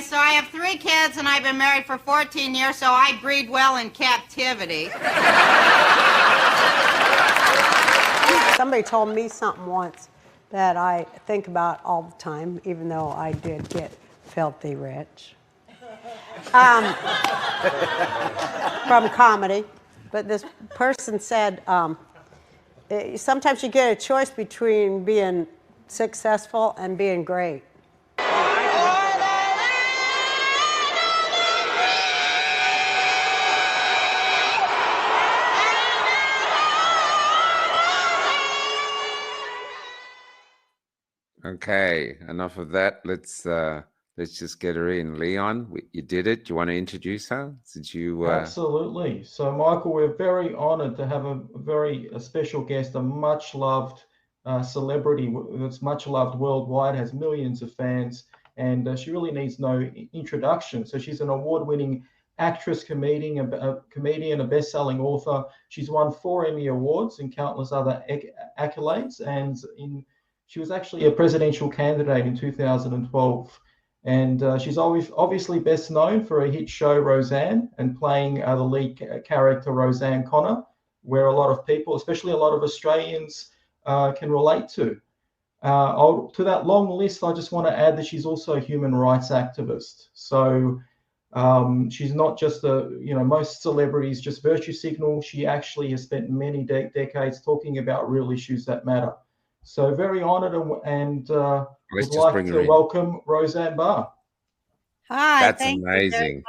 so I have 3 kids, and I've been married for 14 years, so I breed well in captivity. Somebody told me something once that I think about all the time, even though I did get filthy rich. From comedy. But this person said, sometimes you get a choice between being successful and being great. Okay, enough of that. Let's just get her in. Leon, you did it. Do you want to introduce her? Did you? Absolutely. So, Michael, we're very honoured to have a very special guest, a much-loved celebrity that's much-loved worldwide, has millions of fans, and she really needs no introduction. So she's an award-winning actress, comedian, a best-selling author. She's won 4 Emmy Awards and countless other accolades, and she was actually a presidential candidate in 2012. And she's obviously best known for a hit show, Roseanne, and playing the lead character, Roseanne Connor, where a lot of people, especially a lot of Australians, can relate to. To that long list, I just want to add that she's also a human rights activist. So she's not just most celebrities just virtue signal. She actually has spent many decades talking about real issues that matter. So very honoured and would like to welcome Rosanne Barr. Hi. That's amazing.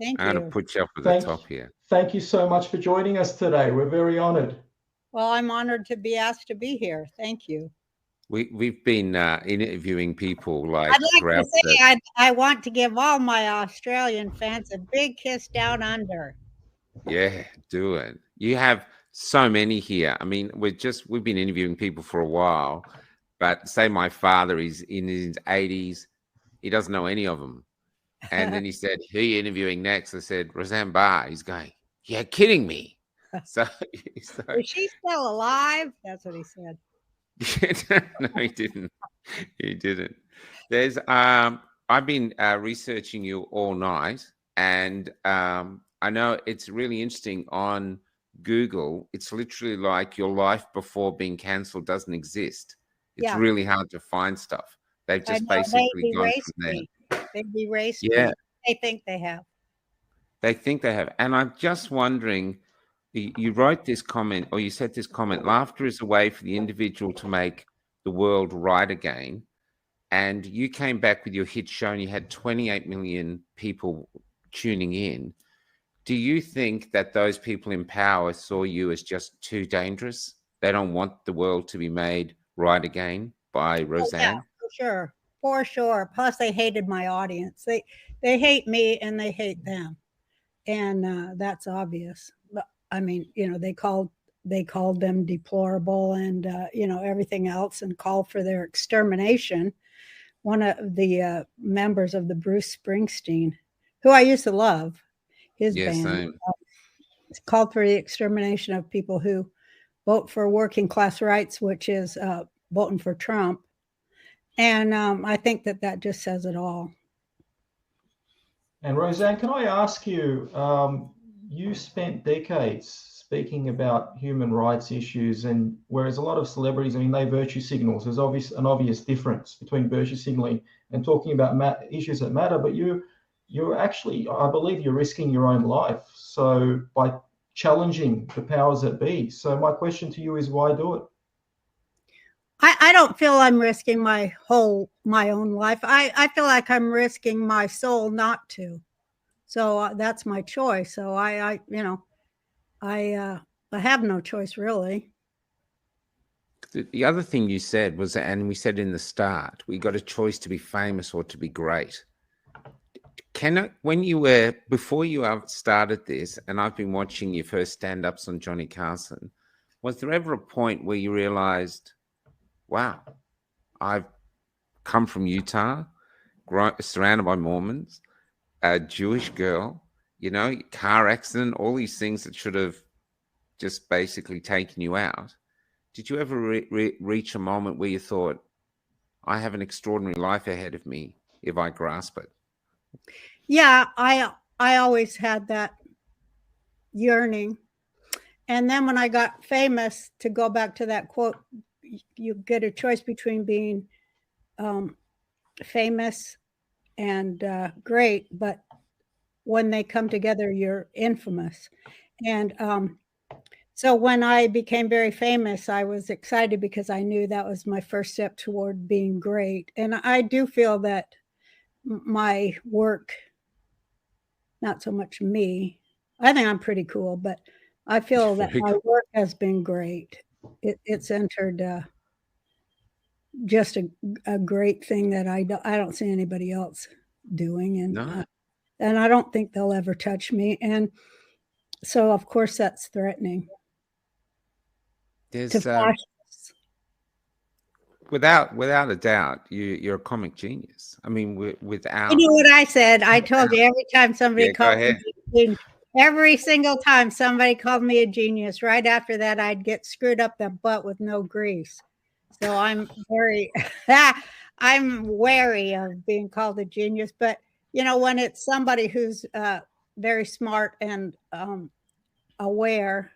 Thank you. I'm going to put you up at the top here. Thank you so much for joining us today. We're very honoured. Well, I'm honoured to be asked to be here. Thank you. We've been interviewing people like. I'd like to say I want to give all my Australian fans a big kiss down under. Yeah, do it. You have so many here. I mean, we've been interviewing people for a while, but say my father is in his 80s, he doesn't know any of them. And then he said, "Who are you interviewing next?" I said, "Rosanne Barr." He's going, "You're kidding me." So is she still alive? That's what he said. No, he didn't. He didn't. There's I've been researching you all night, and I know it's really interesting on Google. It's literally like your life before being cancelled doesn't exist. It's really hard to find stuff. They've just basically gone from there. They've erased me. They think they have. They think they have. And I'm just wondering, you wrote this comment, or you said this comment, laughter is a way for the individual to make the world right again. And you came back with your hit show and you had 28 million people tuning in. Do you think that those people in power saw you as just too dangerous? They don't want the world to be made right again by Roseanne? Oh, yeah, for sure. Plus, they hated my audience. They hate me and they hate them, and that's obvious. But I mean, they called them deplorable and everything else, and called for their extermination. One of the members of the Bruce Springsteen, who I used to love, his band, called for the extermination of people who vote for working class rights, which is voting for Trump. And I think that just says it all. And Roseanne, can I ask you, you spent decades speaking about human rights issues, and whereas a lot of celebrities, I mean, they virtue signals. There's an obvious difference between virtue signaling and talking about issues that matter, but you're actually, I believe you're risking your own life. So by challenging the powers that be. So my question to you is, why do it? I don't feel I'm risking my own life. I feel like I'm risking my soul not to. So that's my choice. So I have no choice really. The other thing you said was, and we said in the start, we got a choice to be famous or to be great. Before you started this, and I've been watching your first stand-ups on Johnny Carson, was there ever a point where you realized, wow, I've come from Utah, surrounded by Mormons, a Jewish girl, car accident, all these things that should have just basically taken you out. Did you ever reach a moment where you thought, I have an extraordinary life ahead of me if I grasp it? Yeah, I always had that yearning. And then when I got famous, to go back to that quote, you get a choice between being famous and great, but when they come together, you're infamous. And so when I became very famous, I was excited because I knew that was my first step toward being great. And I do feel that my work, not so much me, I think I'm pretty cool, but I feel that Very my cool. work has been great. It's entered just a great thing that I don't see anybody else doing, No, and I don't think they'll ever touch me. And so, of course, that's threatening to there's flash. without a doubt, you're a comic genius. I mean, You without. know what I said? I told you every time somebody Yeah, go called me ahead. a genius, every single time somebody called me a genius, right after that, I'd get screwed up the butt with no grease. So I'm very, I'm wary of being called a genius. But when it's somebody who's very smart and aware,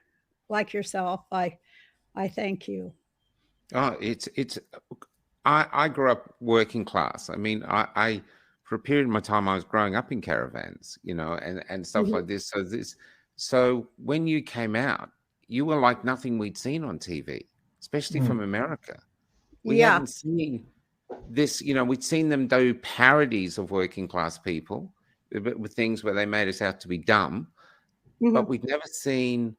like yourself, I thank you. Oh, it's. I grew up working class. I mean, I for a period of my time I was growing up in caravans, and stuff Mhm. like this. So when you came out, you were like nothing we'd seen on TV, especially from America. We Yeah. hadn't seen this. We'd seen them do parodies of working class people with things where they made us out to be dumb, but Mhm. we'd never seen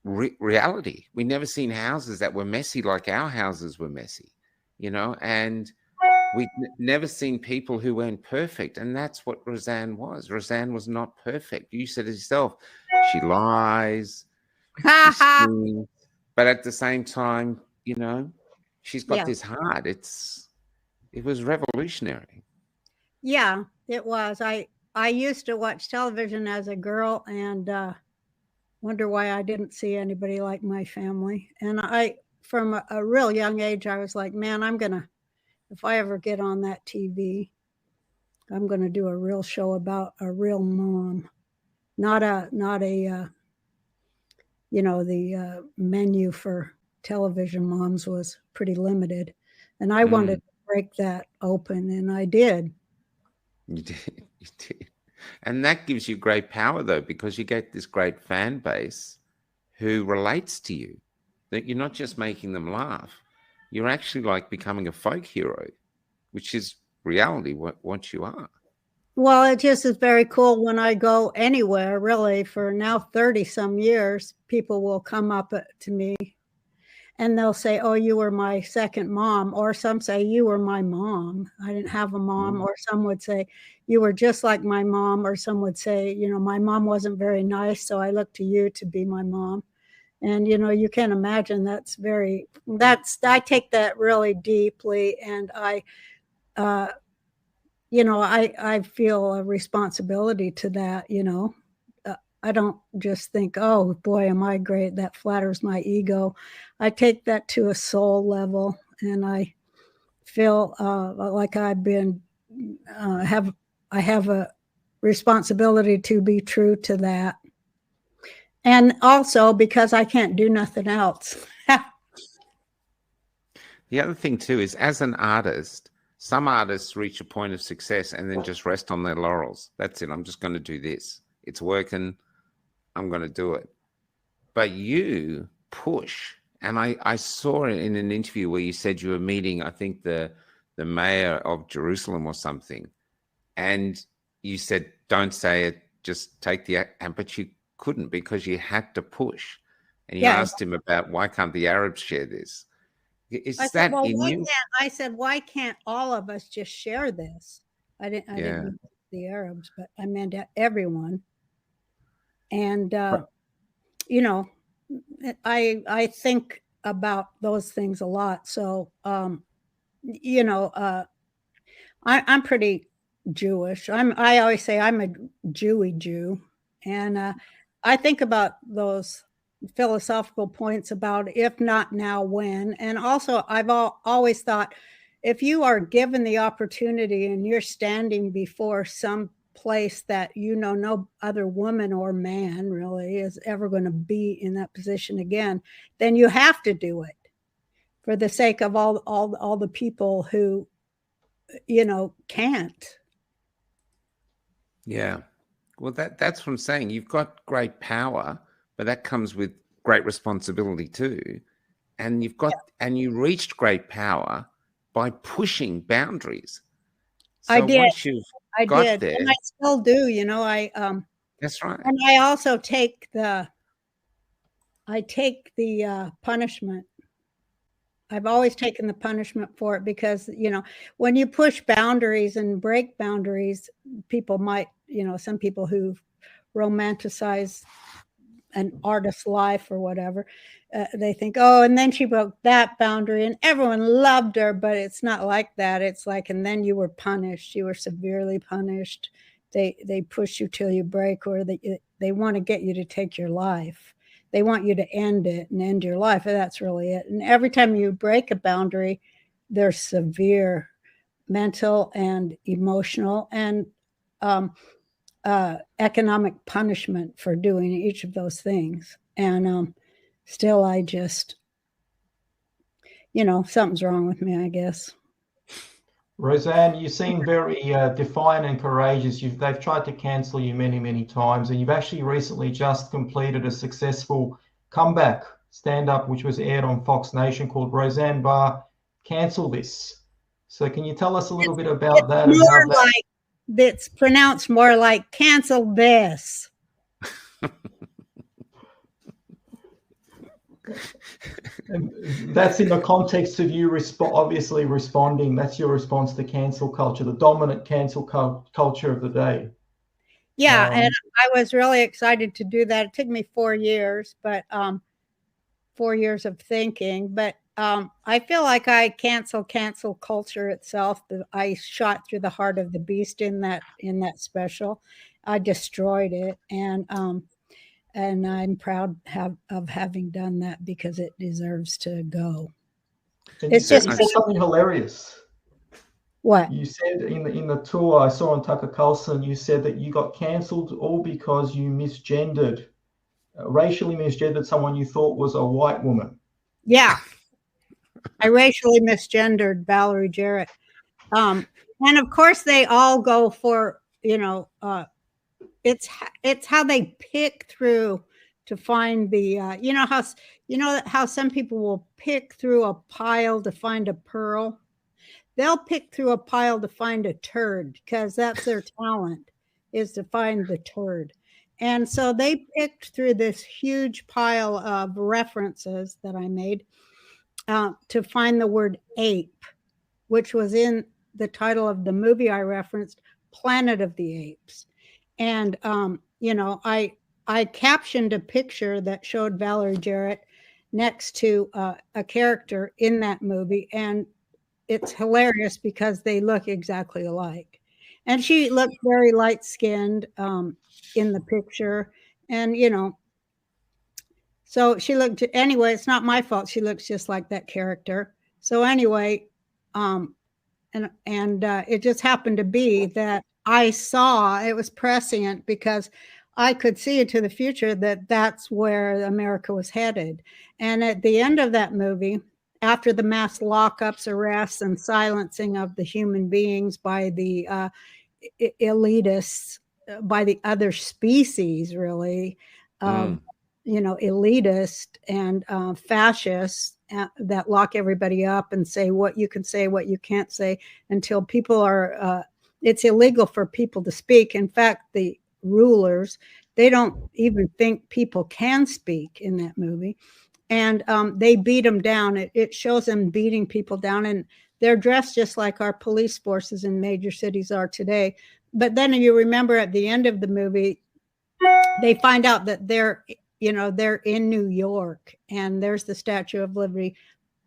reality. We'd never seen houses that were messy like our houses were messy, and we'd never seen people who weren't perfect. And that's what Roseanne was. Roseanne was not perfect. You said it yourself. She lies, she schemes, but at the same time, she's got Yeah. this heart. It was revolutionary. Yeah, it was. I used to watch television as a girl and wonder why I didn't see anybody like my family. And from a real young age, I was like, man, if I ever get on that TV, I'm gonna do a real show about a real mom, not a the menu for television moms was pretty limited, and I wanted Mm, to break that open, and I did. you did, you did. And that gives you great power, though, because you get this great fan base who relates to you. That you're not just making them laugh, you're actually like becoming a folk hero, which is reality, what you are. Well, it just is very cool when I go anywhere, really, for now 30 some years, people will come up to me and they'll say, "Oh, you were my second mom," or some say, "You were my mom. I didn't have a mom," Mm, or some would say, "You were just like my mom," or some would say, "My mom wasn't very nice, so I look to you to be my mom." And you can imagine I take that really deeply, and uh, I feel a responsibility to that. I don't just think, "Oh boy, am I great." That flatters my ego. I take that to a soul level, and I feel like have I have a responsibility to be true to that, and also because I can't do nothing else. the other thing too is, as an artist, some artists reach a point of success and then just rest on their laurels. That's it. I'm just going to do this. It's working. I'm going to do it. But you push. And I saw it in an interview where you said you were meeting, I think, the mayor of Jerusalem or something. And you said, don't say it, just take the act. But you couldn't, because you had to push. And you Yeah, asked him about, why can't the Arabs share this? I Is said, that "Well, in you? why can't all of us just share this?" I didn't Yeah. mean the Arabs, but I meant everyone. And Right. you know, I think about those things a lot. So you know, I'm pretty Jewish. I always say I'm a Jewy Jew, and I think about those philosophical points about if not now, when. And also, I've always thought, if you are given the opportunity and you're standing before some place that no other woman or man really is ever going to be in that position again, then you have to do it for the sake of all the people who can't. Yeah. Well, that's what I'm saying. You've got great power, but that comes with great responsibility too. And you reached great power by pushing boundaries. So I did. once you've got there, and I still do. That's right. And I also take the punishment. I've always taken the punishment for it because, when you push boundaries and break boundaries, people might, some people who romanticize an artist's life or whatever, they think, oh, and then she broke that boundary and everyone loved her, but it's not like that. It's like, and then you were punished. You were severely punished. They push you till you break, or they want to get you to take your life. They want you to end it and end your life. And that's really it. And every time you break a boundary, there's severe mental and emotional and economic punishment for doing each of those things. And still, I just, something's wrong with me, I guess. Roseanne, you seem very defiant and courageous. They've tried to cancel you many, many times, and you've actually recently just completed a successful comeback stand-up, which was aired on Fox Nation, called Rosanne Barr, Cancel This. So can you tell us a little bit about that? And how it's pronounced more like cancel this. And that's in the context of you obviously responding. That's your response to cancel culture, the dominant cancel culture of the day. Yeah, and I was really excited to do that. It took me 4 years, but 4 years of thinking. But I feel like I cancel culture itself. I shot through the heart of the beast in that special. I destroyed it, and I'm proud of having done that because it deserves to go. And you said something hilarious. What? You said in the tour I saw on Tucker Carlson, you said that you got cancelled all because you misgendered, racially misgendered someone you thought was a white woman. Yeah. I racially misgendered Valerie Jarrett. And of course they all go for, it's how they pick through to find the how some people will pick through a pile to find a pearl. They'll pick through a pile to find a turd because that's their talent, is to find the turd. And so they picked through this huge pile of references that I made to find the word ape, which was in the title of the movie I referenced, Planet of the Apes. And, I captioned a picture that showed Valerie Jarrett next to a character in that movie. And it's hilarious because they look exactly alike. And she looked very light-skinned in the picture. And, so she looked, anyway, it's not my fault. She looks just like that character. So anyway, and it just happened to be that I saw, it was prescient because I could see into the future that that's where America was headed. And at the end of that movie, after the mass lockups, arrests, and silencing of the human beings by the elitists, by the other species, really, elitist and fascists that lock everybody up and say what you can say, what you can't say, until people are, it's illegal for people to speak. In fact, the rulers, they don't even think people can speak in that movie. And they beat them down. It shows them beating people down, and they're dressed just like our police forces in major cities are today. But then you remember at the end of the movie, they find out that they're in New York, and there's the Statue of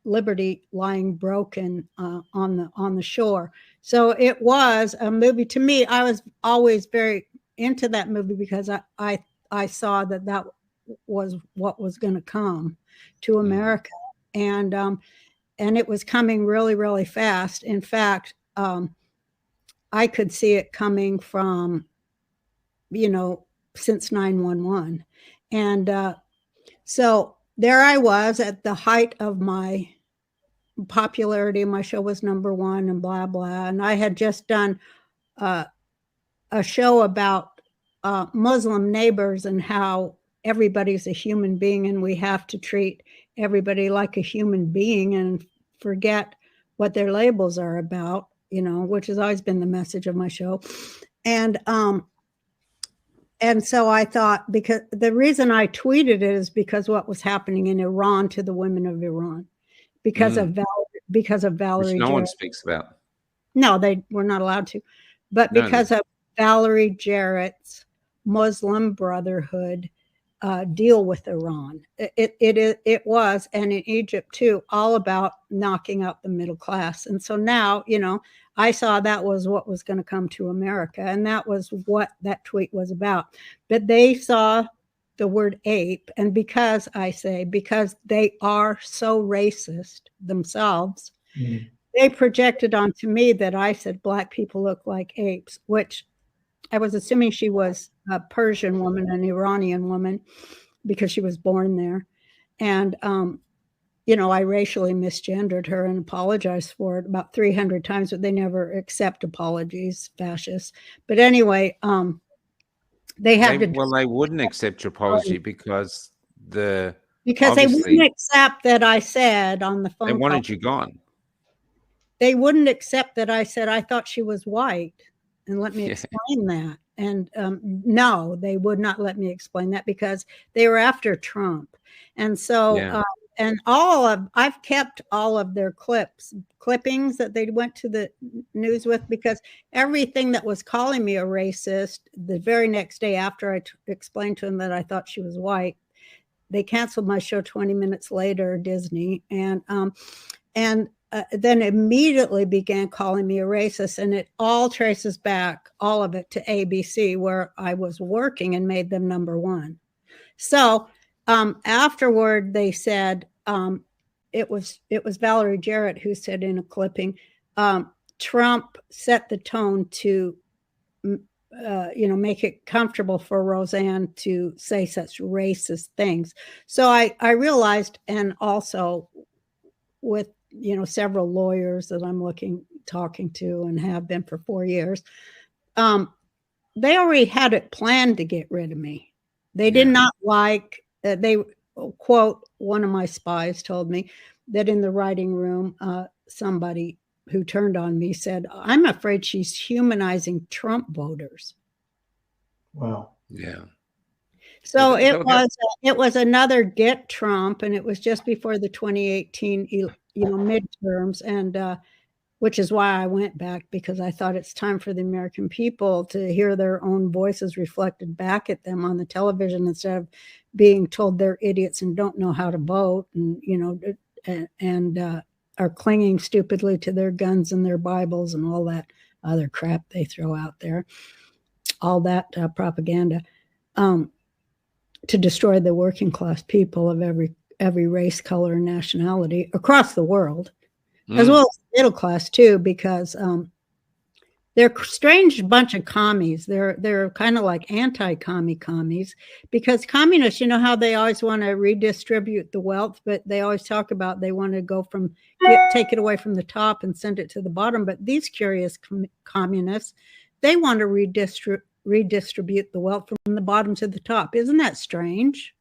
Liberty lying broken on the shore. So it was a movie. To me, I was always very into that movie because I saw that was what was going to come to America. And it was coming really, really fast. In fact, I could see it coming from, since 9/11. And so there I was at the height of my popularity. My show was #1 and blah, blah. And I had just done a show about Muslim neighbors and how everybody's a human being and we have to treat everybody like a human being and forget what their labels are about, which has always been the message of my show. And so I thought, because the reason I tweeted it is because what was happening in Iran to the women of Iran, because of Valerie. Which no one speaks about. No, they were not allowed to, but because of Valerie Jarrett's Muslim Brotherhood deal with Iran. It was, and in Egypt too, all about knocking out the middle class. And so now, I saw that was what was going to come to America, and that was what that tweet was about. But they saw the word ape, and because they are so racist themselves, they projected onto me that I said Black people look like apes, which I was assuming she was a Persian woman, an Iranian woman, because she was born there. And, I racially misgendered her and apologized for it about 300 times, but they never accept apologies, fascists. But anyway, they wouldn't accept your apology because they wouldn't accept that I said on the phone. They wanted you gone. They wouldn't accept that I said I thought she was white. And let me explain that. And no, they would not let me explain that because they were after Trump. And so, I've kept all of their clippings that they went to the news with, because everything that was calling me a racist, the very next day after I explained to them that I thought she was white, they canceled my show 20 minutes later, Disney. And then immediately began calling me a racist, and it all traces back, all of it, to ABC, where I was working and made them #1. So afterward, they said it was Valerie Jarrett who said in a clipping, Trump set the tone to make it comfortable for Roseanne to say such racist things. So I realized, and also with several lawyers that I'm talking to and have been for 4 years, they already had it planned to get rid of me. They did not like, they quote, one of my spies told me that in the writing room, somebody who turned on me said, I'm afraid she's humanizing Trump voters. Wow. Yeah. So it was another get Trump, and it was just before the 2018 midterms, and which is why I went back, because I thought it's time for the American people to hear their own voices reflected back at them on the television, instead of being told they're idiots and don't know how to vote, and are clinging stupidly to their guns and their Bibles and all that other crap they throw out there, all that propaganda, to destroy the working class people of every race, color, and nationality across the world, as well as the middle class too, because they're a strange bunch of commies. They're kind of like anti-commie commies, because communists, how they always want to redistribute the wealth, but they always talk about they want to go take it away from the top and send it to the bottom. But these curious communists, they want to redistribute the wealth from the bottom to the top. Isn't that strange?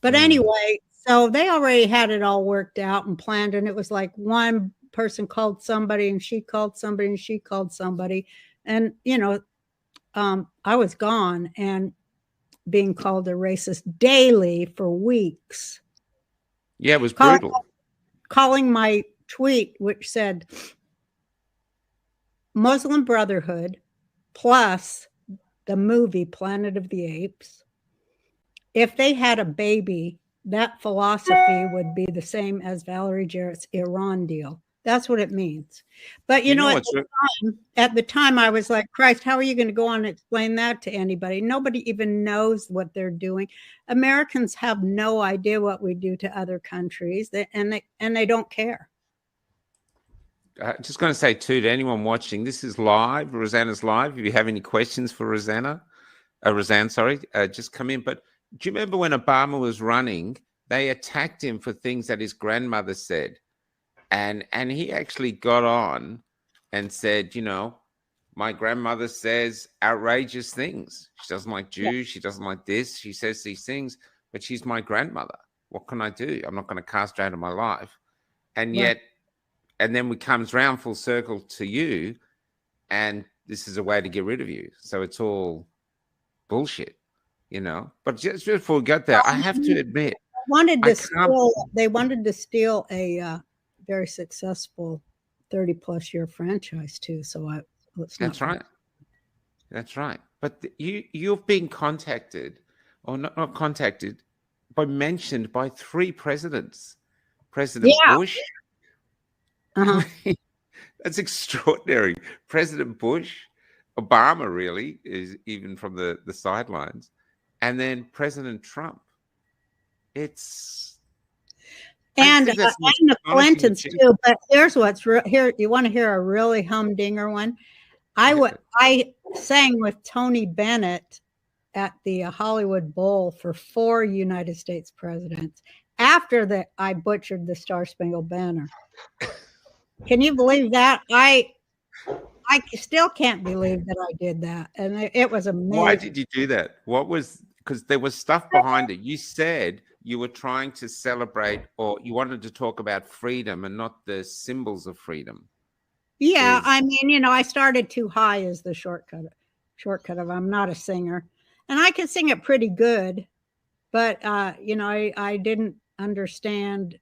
But anyway, so they already had it all worked out and planned, and it was like one person called somebody, and she called somebody, and she called somebody, and I was gone and being called a racist daily for weeks. Yeah, it was brutal. Calling my tweet, which said Muslim Brotherhood plus the movie Planet of the Apes, if they had a baby, that philosophy would be the same as Valerie Jarrett's Iran deal. That's what it means. But You know at what's the time, I was like, Christ, how are you going to go on and explain that to anybody? Nobody even knows what they're doing. Americans have no idea what we do to other countries, and they don't care. just going to say too to anyone watching, this is live. Rosanna's live. If you have any questions for Rosanne, sorry, just come in. But do you remember when Obama was running, they attacked him for things that his grandmother said, and he actually got on and said, my grandmother says outrageous things. She doesn't like Jews. She doesn't like this. She says these things, but she's my grandmother. What can I do? I'm not going to cast her out of my life. And yet, and then we comes round full circle to you, and this is a way to get rid of you. So it's all bullshit, But just before we get there, I have to admit, they wanted to steal a very successful 30-plus year franchise too. So that's right. That's right. But you've been contacted, or not contacted, mentioned by 3 presidents. President Bush. Uh-huh. That's extraordinary. President Bush, Obama really is even from the sidelines, and then President Trump. And the Clintons too. But here's what's here. You want to hear a really humdinger one? I sang with Tony Bennett at the Hollywood Bowl for 4 United States presidents after I butchered the Star Spangled Banner. Can you believe that? I still can't believe that I did that, and it was amazing. Why did you do that? Because there was stuff behind it. You said you were trying to celebrate, or you wanted to talk about freedom and not the symbols of freedom. Yeah, I mean, I started too high as the shortcut of I'm not a singer, and I can sing it pretty good, but I didn't understand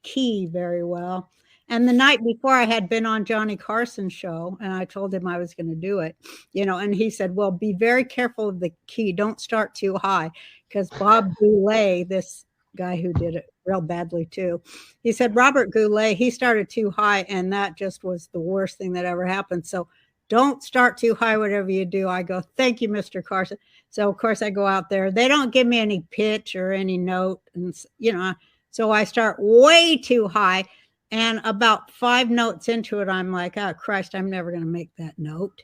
key very well. And the night before, I had been on Johnny Carson's show, and I told him I was going to do it, and he said, well, be very careful of the key. Don't start too high, because Bob Goulet, this guy who did it real badly too, he said, Robert Goulet, he started too high, and that just was the worst thing that ever happened. So don't start too high, whatever you do. I go, thank you, Mr. Carson. So, of course, I go out there. They don't give me any pitch or any note, and, so I start way too high. And about 5 notes into it, I'm like, oh, Christ, I'm never going to make that note.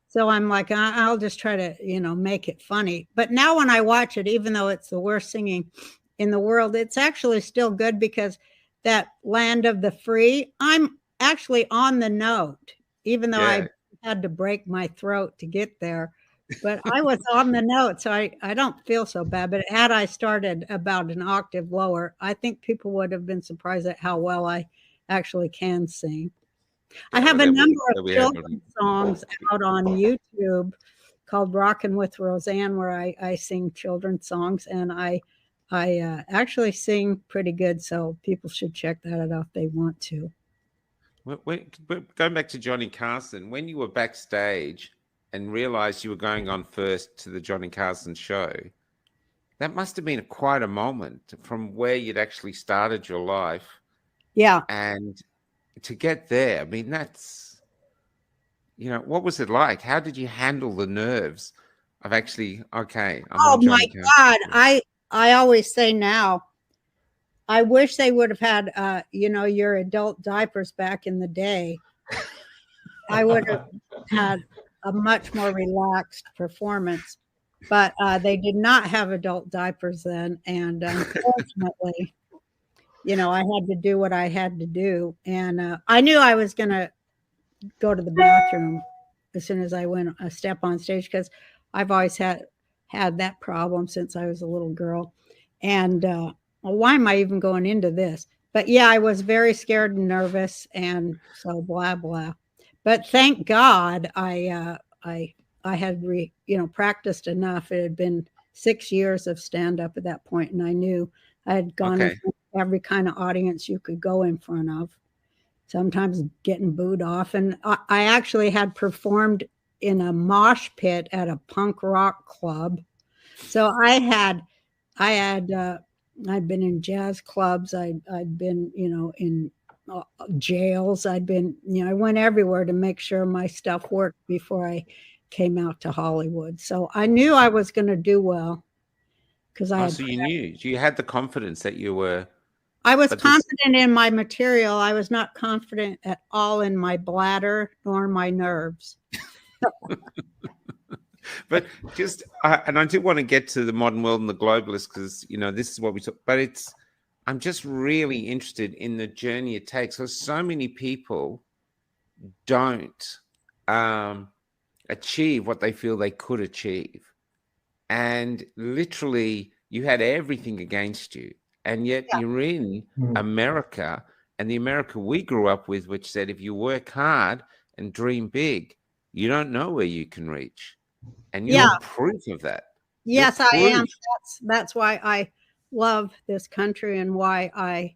So I'm like, I'll just try to, make it funny. But now when I watch it, even though it's the worst singing in the world, it's actually still good, because that land of the free, I'm actually on the note, even though I had to break my throat to get there. But I was on the note, so I don't feel so bad. But had I started about an octave lower, I think people would have been surprised at how well I actually can sing. I have a number of children's songs out on YouTube called Rockin' with Roseanne, where I sing children's songs, and I actually sing pretty good, so people should check that out if they want to. Going back to Johnny Carson, when you were backstage and realized you were going on first to the Johnny Carson show, that must have been quite a moment from where you'd actually started your life. Yeah. And to get there, I mean, that's, what was it like? How did you handle the nerves of actually, okay. Oh my God. I always say now, I wish they would have had, your adult diapers back in the day. I would have had a much more relaxed performance, but they did not have adult diapers then. And unfortunately, I had to do what I had to do. And I knew I was going to go to the bathroom as soon as I went a step on stage, because I've always had that problem since I was a little girl. And why am I even going into this? But yeah, I was very scared and nervous, and so blah, blah. But thank God I had practiced enough. It had been 6 years of stand-up at that point, and I knew I had gone in front of every kind of audience you could go in front of, sometimes getting booed off. And I actually had performed in a mosh pit at a punk rock club. So I'd been in jazz clubs. I'd been, in jails. I'd been, I went everywhere to make sure my stuff worked before I came out to Hollywood. So I knew I was going to do well because I So you knew, you had the confidence that you were. I was confident in my material. I was not confident at all in my bladder nor my nerves. But just, and I do want to get to the modern world and the globalists because, this is what we talk, but I'm just really interested in the journey it takes because so many people don't achieve what they feel they could achieve. And literally you had everything against you. And yet you're in America, and the America we grew up with, which said, if you work hard and dream big, you don't know where you can reach. And you're proof of that. Yes, I am. That's why I love this country and why I,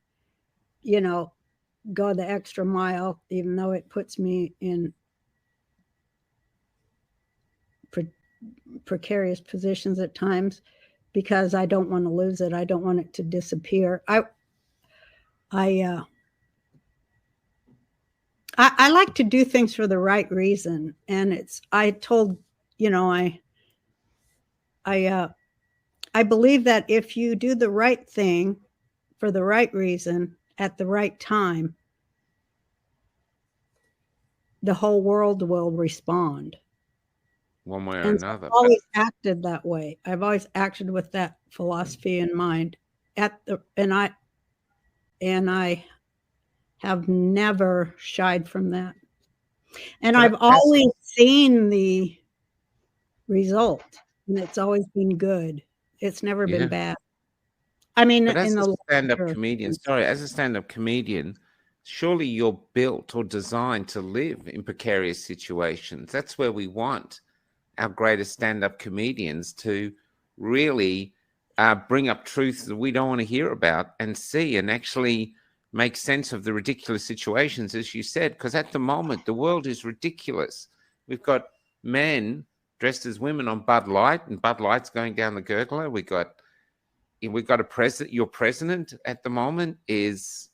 go the extra mile, even though it puts me in precarious positions at times, because I don't want to lose it. I don't want it to disappear. I like to do things for the right reason. And I believe that if you do the right thing for the right reason at the right time, the whole world will respond. One way or another. I've always acted that way. I've always acted with that philosophy in mind. And I have never shied from that. And I've always seen the result, and it's always been good. It's never been bad. I mean, but as a stand-up comedian, surely you're built or designed to live in precarious situations. That's where we want our greatest stand-up comedians to really bring up truths that we don't want to hear about and see and actually make sense of the ridiculous situations, as you said, because at the moment, the world is ridiculous. We've got men dressed as women on Bud Light, and Bud Light's going down the gurgler. We've got a president. Your president at the moment is,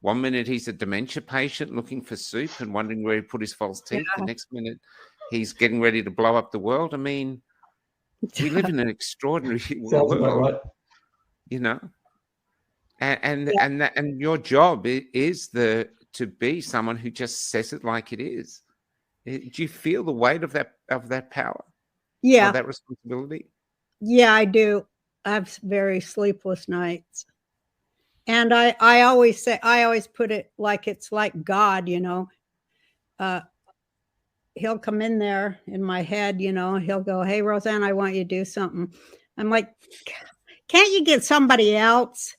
one minute he's a dementia patient looking for soup and wondering where he put his false teeth. The next minute he's getting ready to blow up the world. I mean, we live in an extraordinary world, right. And your job is to be someone who just says it like it is. Do you feel the weight of that power? Yeah. Of that responsibility? Yeah, I do. I have very sleepless nights. And I always put it like it's like God, he'll come in there in my head, he'll go, "Hey, Roseanne, I want you to do something." I'm like, "Can't you get somebody else?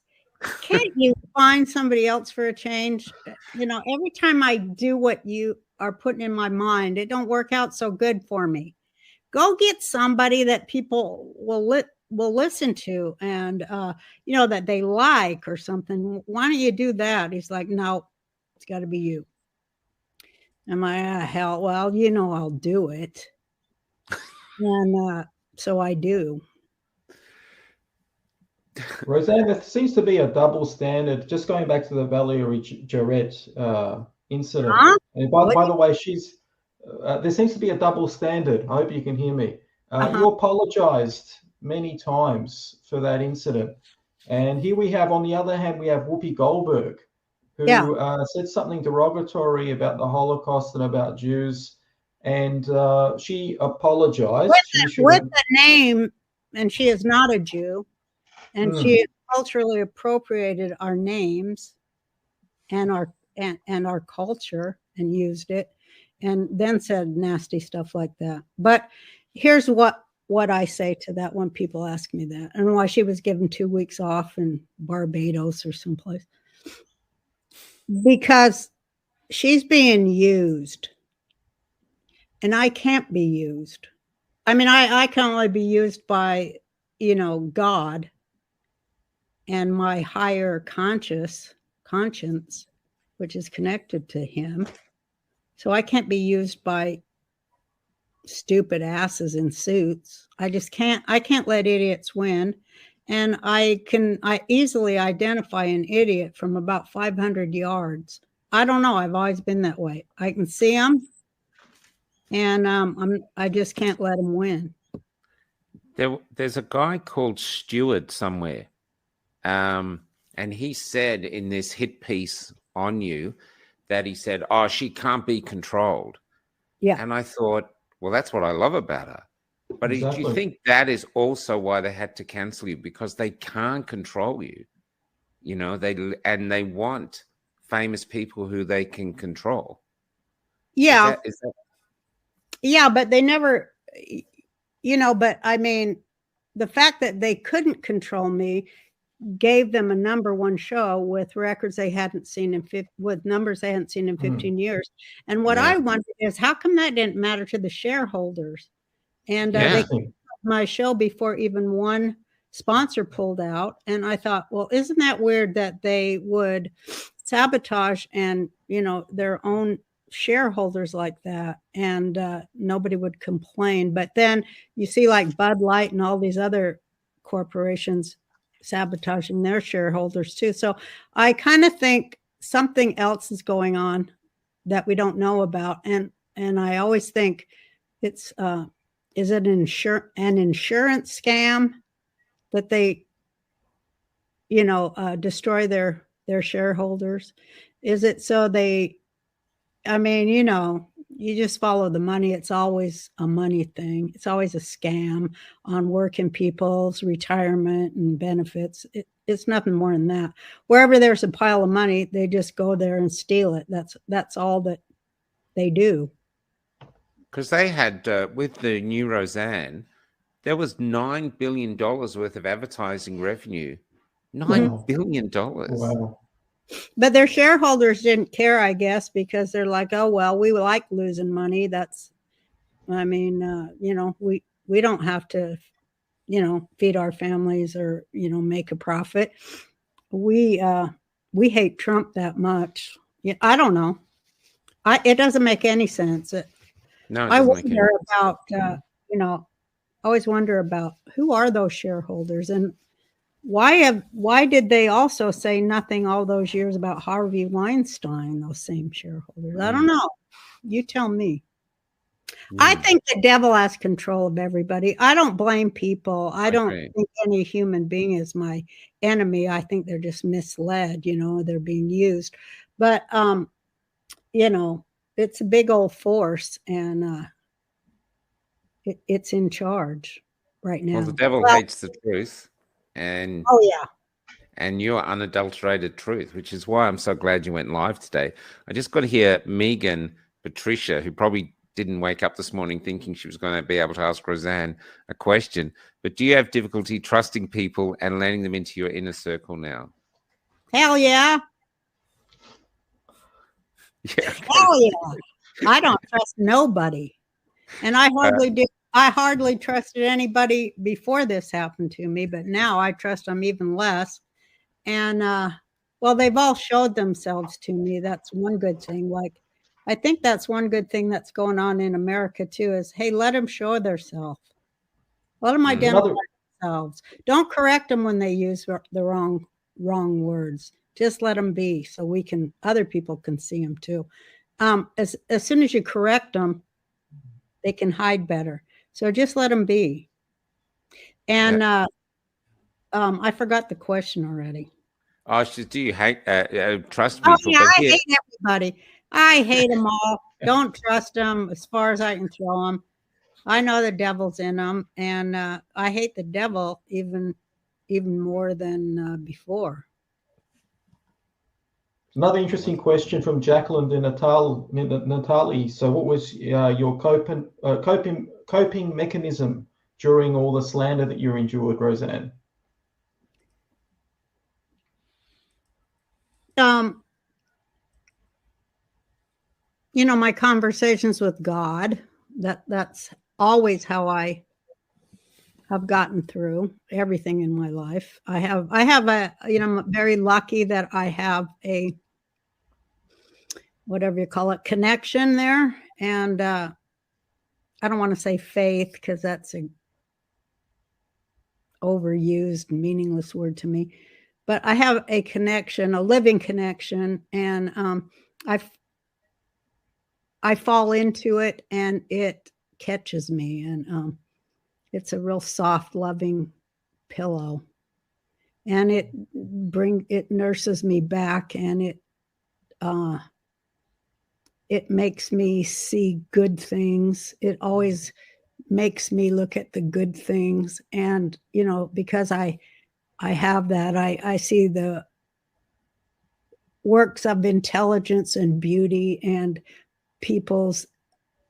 Can't you find somebody else for a change?" Every time I do what you are putting in my mind, it don't work out so good for me. Go get somebody that people will listen to and, that they like or something. Why don't you do that? He's like, "No, it's got to be you." I'm like, hell, well, I'll do it. And so I do. Roseanne, there seems to be a double standard. Just going back to the Valerie Jarrett incident. Huh? And by the way, there seems to be a double standard. I hope you can hear me. You apologized many times for that incident. And here we have, on the other hand, we have Whoopi Goldberg, who said something derogatory about the Holocaust and about Jews. And she apologized. With the name, and she is not a Jew. And she culturally appropriated our names and our culture and used it, and then said nasty stuff like that. But here's what I say to that when people ask me that, and why she was given 2 weeks off in Barbados or someplace. Because she's being used, and I can't be used. I mean, I can only be used by, God and my higher conscience, which is connected to him. So I can't be used by stupid asses in suits. I can't let idiots win. And I easily identify an idiot from about 500 yards. I don't know. I've always been that way. I can see them, and I just can't let them win. There's a guy called Stewart somewhere, and he said in this hit piece on you that he said, "Oh, she can't be controlled." Yeah. And I thought, well, that's what I love about her. But do you Exactly. think that is also why they had to cancel you? Because they can't control you, you know, they want famous people who they can control. Yeah. Is that Yeah, but they never, but I mean, the fact that they couldn't control me gave them a #1 show with records they hadn't seen with numbers they hadn't seen in 15 years. And what I wondered is, how come that didn't matter to the shareholders? And they Interesting. my show before even one sponsor pulled out. And I thought, well, isn't that weird that they would sabotage and, their own shareholders like that, and nobody would complain. But then you see like Bud Light and all these other corporations sabotaging their shareholders too. So I kind of think something else is going on that we don't know about. And I always think it's is it an insurance scam that they destroy their shareholders? Is it so they, I mean, you just follow the money. It's always a money thing. It's always a scam on working people's retirement and benefits. It's nothing more than that. Wherever there's a pile of money, they just go there and steal it. That's all that they do. because they had with the new Roseanne, there was $9 billion worth of advertising revenue. $9 billion. Wow. But their shareholders didn't care, I guess, because they're like, oh, well, we like losing money. I mean, we don't have to, feed our families or, make a profit. We hate Trump that much. I don't know. It doesn't make any sense. No, it I doesn't make wonder any about, always wonder about who are those shareholders, and why did they also say nothing all those years about Harvey Weinstein, those same shareholders? I don't know. You tell me. I think the devil has control of everybody. I don't blame people. I don't think any human being is my enemy. I think they're just misled, they're being used. But it's a big old force, and it's in charge right now. Well, the devil hates the truth, and oh yeah, and your unadulterated truth, which is why I'm so glad you went live today. I just got to hear Megan Patricia, who probably didn't wake up this morning thinking she was going to be able to ask Roseanne a question. But do you have difficulty trusting people and letting them into your inner circle now? Hell yeah. Yeah. Hell yeah. I don't trust nobody. And I hardly did. I hardly trusted anybody before this happened to me, but now I trust them even less. And well, they've all showed themselves to me. That's one good thing. Like, I think that's one good thing that's going on in America too, is, hey, let them show themselves. Let them identify themselves. Don't correct them when they use the wrong words. Just let them be, so other people can see them too. As soon as you correct them, they can hide better. So just let them be. And I forgot the question already. Oh, do you hate trust people? Oh, yeah, I hate everybody. I hate them all. Don't trust them as far as I can throw them. I know the devil's in them, and I hate the devil even more than before. Another interesting question from Jacqueline de Natali. So, what was your coping mechanism during all the slander that you endured, Roseanne? My conversations with God. That's always how I have gotten through everything in my life. I have I'm very lucky that I have a, whatever you call it, connection there. And I don't want to say faith, because that's a overused, meaningless word to me. But I have a connection, a living connection. And I fall into it and it catches me, and it's a real soft, loving pillow, and it nurses me back, and it makes me see good things. It always makes me look at the good things, and because I have that, I see the works of intelligence and beauty and people's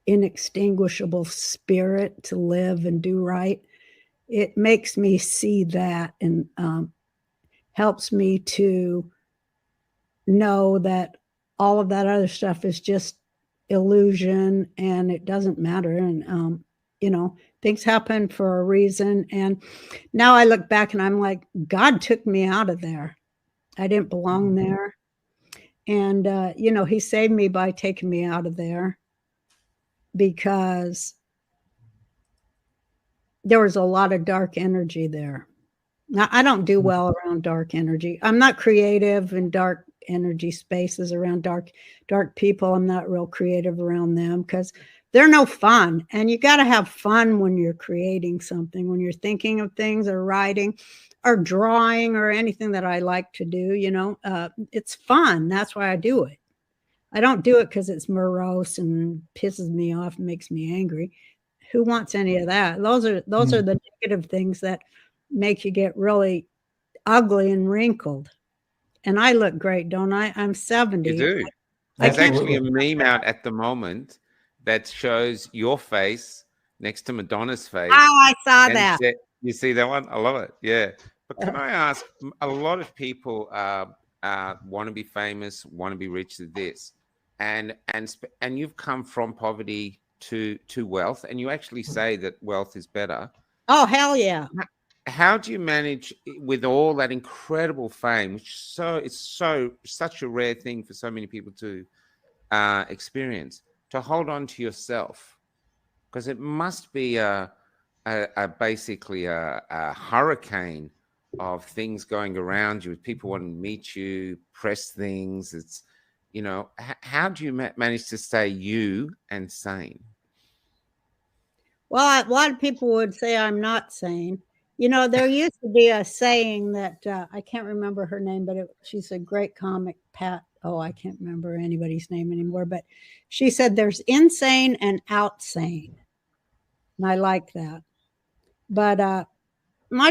inextinguishable spirit to live and do right. It makes me see that, and helps me to know that all of that other stuff is just illusion and it doesn't matter. And things happen for a reason. And now I look back and I'm like, God took me out of there. I didn't belong there. And he saved me by taking me out of there, because there was a lot of dark energy there. Now, I don't do well around dark energy. I'm not creative in dark energy spaces, around dark people. I'm not real creative around them because they're no fun. And you got to have fun when you're creating something, when you're thinking of things or writing or drawing or anything that I like to do. It's fun. That's why I do it. I don't do it because it's morose and pisses me off and makes me angry. Who wants any of that? Those are the negative things that make you get really ugly and wrinkled. And I look great, don't I? I'm 70. You do. I There's actually a meme out at the moment that shows your face next to Madonna's face. Oh, I saw and that. You see that one? I love it. Yeah. But can I ask, a lot of people want to be famous, want to be rich to this, and you've come from poverty to wealth, and you actually say that wealth is better. Oh, hell yeah. How do you manage with all that incredible fame, which it's such a rare thing for so many people to experience, to hold on to yourself? Because it must be basically a hurricane of things going around you, with people wanting to meet you, press things. It's, how do you manage to stay you and sane? Well, a lot of people would say I'm not sane. There used to be a saying that I can't remember her name, but she's a great comic, Pat. Oh, I can't remember anybody's name anymore. But she said there's insane and outsane. And I like that. But I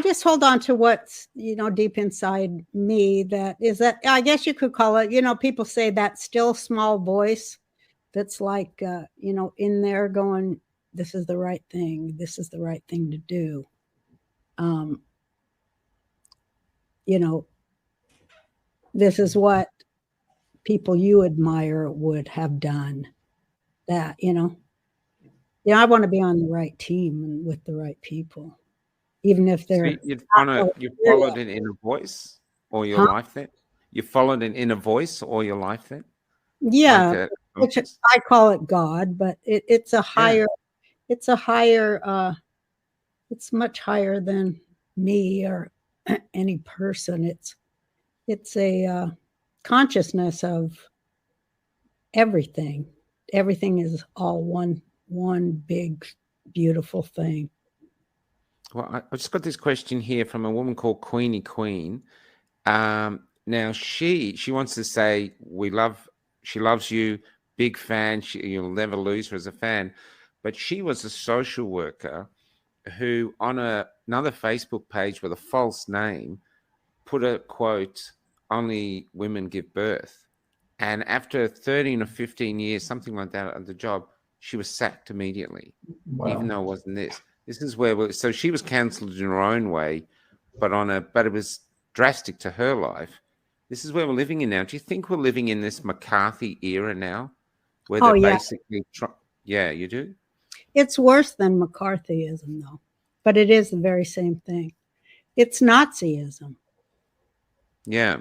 just hold on to what's, deep inside me. That I guess you could call it, people say that still small voice that's like, in there going, this is the right thing. This is the right thing to do. This is what people you admire would have done. That, I want to be on the right team and with the right people, even if they're. So you followed an inner voice all your life then? You followed an inner voice all your life then? Yeah, which I call it God, but it's a higher. Yeah. It's a higher. It's much higher than me or any person. It's a consciousness of everything. Everything is all one big, beautiful thing. Well, I just got this question here from a woman called Queenie Queen. Now she wants to say she loves you, big fan. You'll never lose her as a fan. But she was a social worker who, on another Facebook page with a false name, put a quote, "Only women give birth." And after 13 or 15 years, something like that, at the job, she was sacked immediately. Wow. Even though it wasn't this. This is where so she was cancelled in her own way, but it was drastic to her life. This is where we're living in now. Do you think we're living in this McCarthy era now, where they're basically? Yeah, you do. It's worse than McCarthyism, though, but it is the very same thing. It's Nazism. Yeah.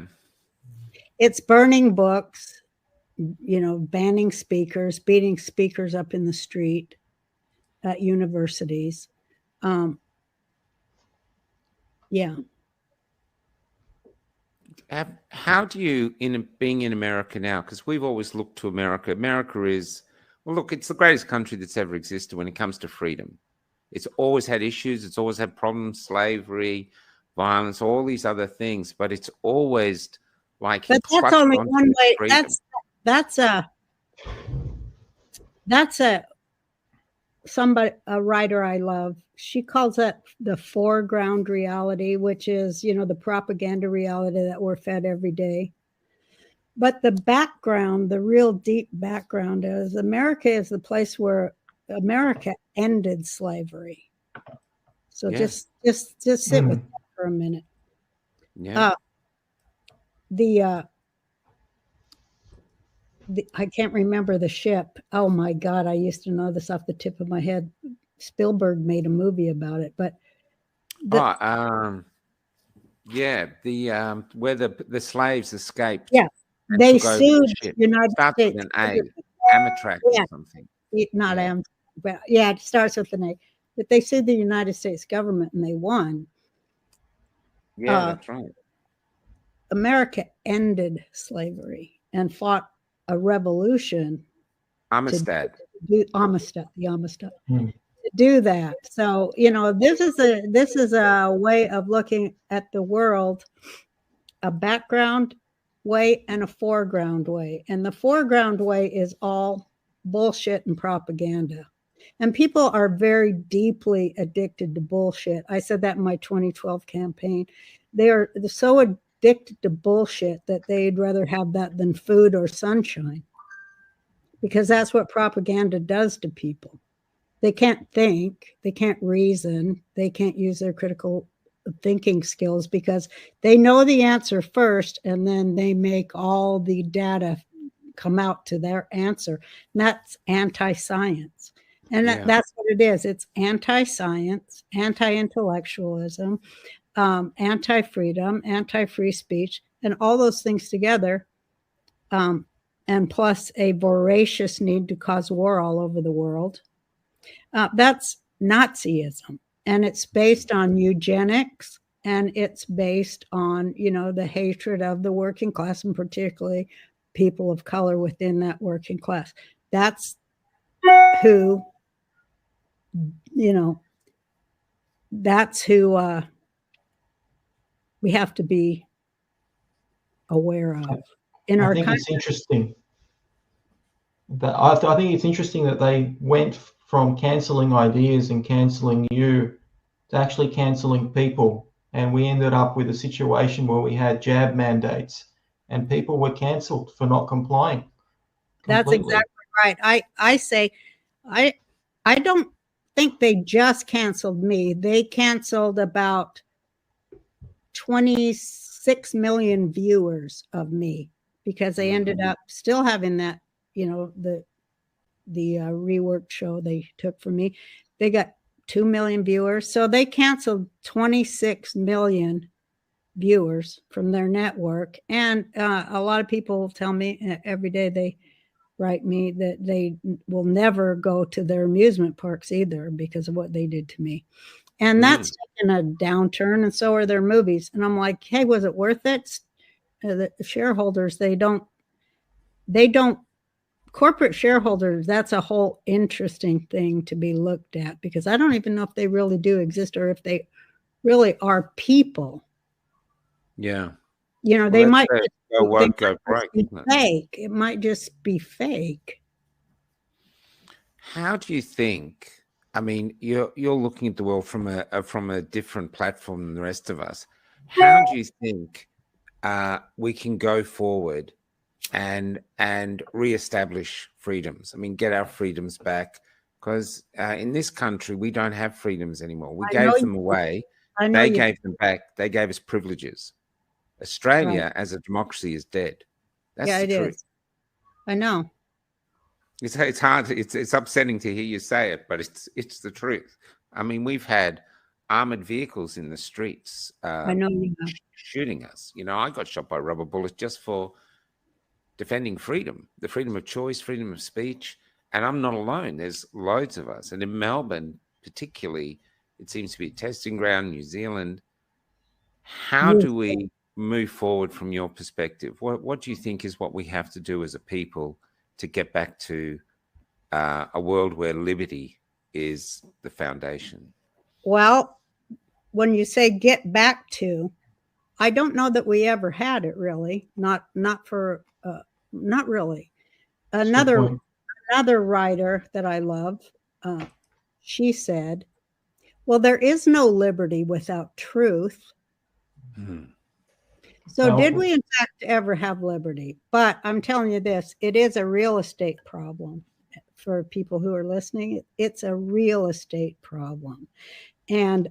It's burning books, banning speakers, beating speakers up in the street at universities. Yeah. how do you, in being in America now, because we've always looked to America. America is, well, look, it's the greatest country that's ever existed when it comes to freedom. It's always had issues. It's always had problems, slavery, violence, all these other things. But it's always like, But that's clutched only onto one way. freedom. That's a writer I love. She calls that the foreground reality, which is, the propaganda reality that we're fed every day. But the background, the real deep background, is America is the place where America ended slavery. So just sit with that for a minute. Yeah. I can't remember the ship. Oh my God, I used to know this off the tip of my head. Spielberg made a movie about it, but yeah, where the slaves escaped. Yeah, and they took over sued the ship. United Starts States. with an A, Amtrak Yeah. or something. Not Yeah. but yeah, it starts with an A. But they sued the United States government and they won. Yeah, that's right. America ended slavery and fought a revolution. Amistad. The Amistad. To do that. So, this is a way of looking at the world, a background way and a foreground way. And the foreground way is all bullshit and propaganda. And people are very deeply addicted to bullshit. I said that in my 2012 campaign. They're so addicted to bullshit that they'd rather have that than food or sunshine, because that's what propaganda does to people. They can't think, they can't reason, they can't use their critical thinking skills because they know the answer first, and then they make all the data come out to their answer. And that's anti-science. And that's what it is. It's anti-science, anti-intellectualism, anti-freedom, anti-free speech, and all those things together, and plus a voracious need to cause war all over the world. That's Nazism, and it's based on eugenics, and it's based on, the hatred of the working class, and particularly people of color within that working class. That's who, we have to be aware of in our country. It's interesting that I think it's interesting that they went from cancelling ideas and cancelling you to actually cancelling people, and we ended up with a situation where we had jab mandates and people were cancelled for not complying completely. That's exactly right. I say I don't think they just canceled me. They canceled about 26 million viewers of me, because they ended up still having that, the reworked show they took from me. They got 2 million viewers. So they canceled 26 million viewers from their network. And a lot of people tell me every day, they write me, that they will never go to their amusement parks either because of what they did to me. And that's taken a downturn, and so are their movies. And I'm like, hey, was it worth it? The shareholders, they don't, corporate shareholders, that's a whole interesting thing to be looked at, because I don't even know if they really do exist or if they really are people. Yeah. They might be fake. It might just be fake. How do you think? I mean, you're looking at the world from a different platform than the rest of us. How do you think we can go forward and reestablish freedoms? I mean, get our freedoms back, because in this country we don't have freedoms anymore. We gave them away. They gave them back. They gave us privileges. Australia as a democracy is dead. That's the truth. Is. I know. It's hard. It's upsetting to hear you say it, but it's the truth. I mean, we've had armored vehicles in the streets. I know you have. Shooting us. I got shot by rubber bullets just for defending freedom, the freedom of choice, freedom of speech. And I'm not alone. There's loads of us. And in Melbourne, particularly, it seems to be a testing ground. New Zealand. How do we move forward from your perspective? What do you think is what we have to do as a people to get back to a world where liberty is the foundation? Well, when you say get back to, I don't know that we ever had it really. Not really. That's a good point. Another writer that I love, she said, well, there is no liberty without truth. So did Powerful. we in fact ever have liberty? But I'm telling you this, it is a real estate problem for people who are listening. It's a real estate problem. And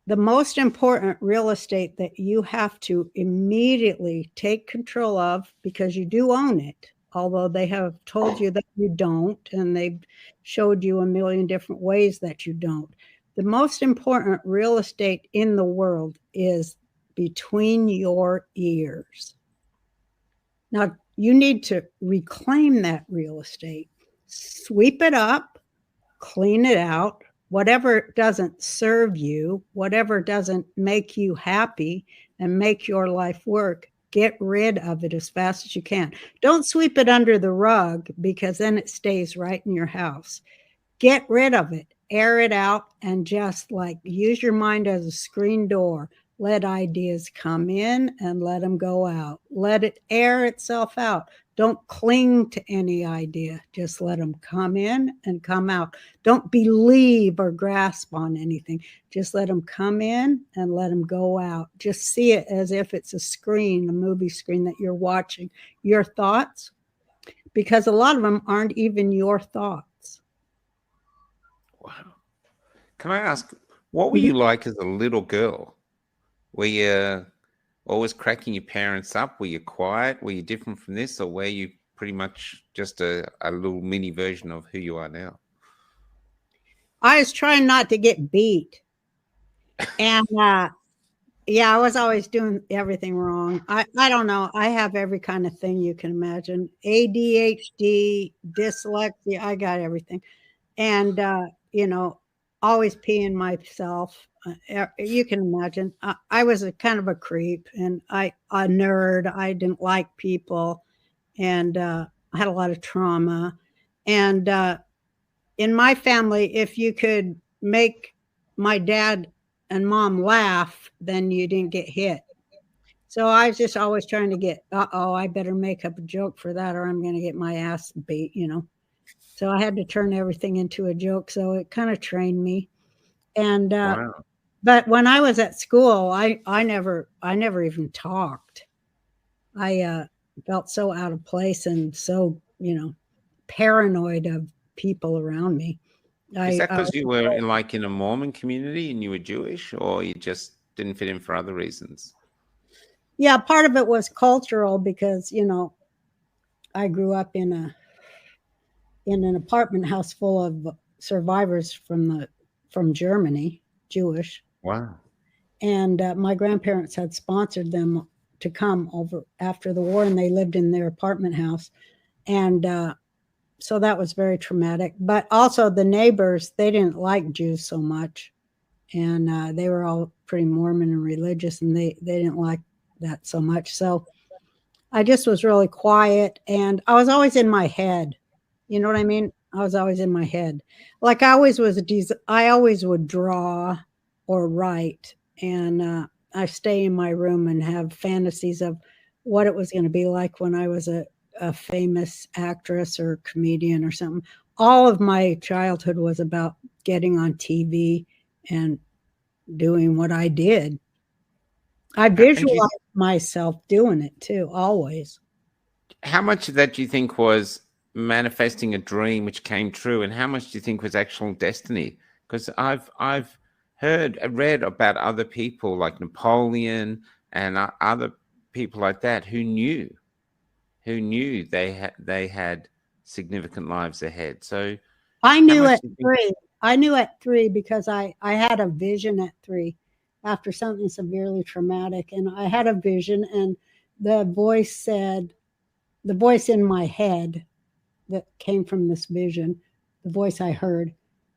the most important real estate that you have to immediately take control of, because you do own it, although they have told you that you don't, and they've showed you a million different ways that you don't. The most important real estate in the world is between your ears. Now, you need to reclaim that real estate, sweep it up, clean it out, whatever doesn't serve you, whatever doesn't make you happy and make your life work, get rid of it as fast as you can. Don't sweep it under the rug, because then it stays right in your house. Get rid of it, air it out, and just like use your mind as a screen door. Let ideas come in and let them go out. Let it air itself out. Don't cling to any idea. Just let them come in and come out. Don't believe or grasp on anything. Just let them come in and let them go out. Just see it as if it's a screen, a movie screen that you're watching. Your thoughts, because a lot of them aren't even your thoughts. Wow. Can I ask, what were you like as a little girl? Were you always cracking your parents up? Were you quiet? Were you different from this? Or were you pretty much just a little mini version of who you are now? I was trying not to get beat. And yeah, I was always doing everything wrong. I don't know. I have every kind of thing you can imagine. ADHD, dyslexia, I got everything. And, always peeing myself. You can imagine. I was a kind of a creep, and a nerd. I didn't like people, and I had a lot of trauma. And in my family, if you could make my dad and mom laugh, then you didn't get hit. So I was just always trying to get, I better make up a joke for that, or I'm going to get my ass beat, So I had to turn everything into a joke. So it kind of trained me. And Wow. but when I was at school, I never even talked. I felt so out of place and so, paranoid of people around me. Is that because you were in a Mormon community and you were Jewish, or you just didn't fit in for other reasons? Yeah, part of it was cultural, because, I grew up in an apartment house full of survivors from Germany, Jewish. Wow. And my grandparents had sponsored them to come over after the war, and they lived in their apartment house. And so that was very traumatic. But also the neighbors, they didn't like Jews so much. And they were all pretty Mormon and religious, and they didn't like that so much. So I just was really quiet, and I was always in my head. You know what I mean? I was always in my head. Like I always would draw or write, and I stay in my room and have fantasies of what it was going to be like when I was a famous actress or comedian or something. All of my childhood was about getting on TV and doing what I did. I visualized myself doing it too, always. How much of that do you think was manifesting a dream which came true, and how much do you think was actual destiny? Because I've read about other people like Napoleon and other people like that who knew they had significant lives ahead. So I knew at 3. I knew at 3 because I had a vision at 3 after something severely traumatic, and I had a vision, and the voice in my head that came from this vision, the voice I heard,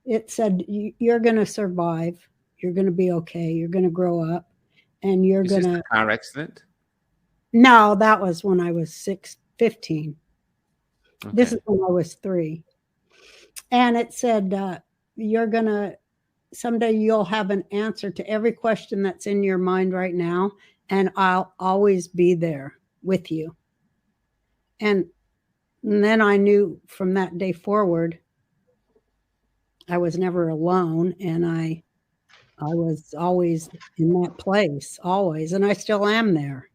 it said, you're going to survive. You're going to be okay. You're going to grow up. and you're Is this gonna. a car accident? No, that was when I was 15. Okay. This is when I was 3. And it said, you're gonna someday you'll have an answer to every question that's in your mind right now, and I'll always be there with you. And then I knew from that day forward, I was never alone, and I was always in that place, always, and I still am there.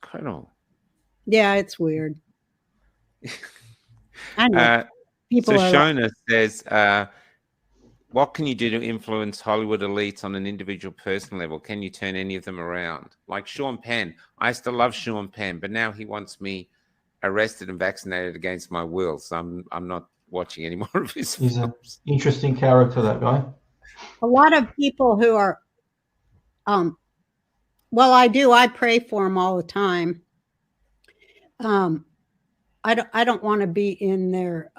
Incredible. Yeah, it's weird. I know people So are like, Shona says, what can you do to influence Hollywood elites on an individual person level? Can you turn any of them around? Like Sean Penn. I used to love Sean Penn, but now he wants me arrested and vaccinated against my will. So I'm not watching any more of his He's an films. interesting character, that guy. a lot of people who are, well, I pray for them all the time. I don't want to be in their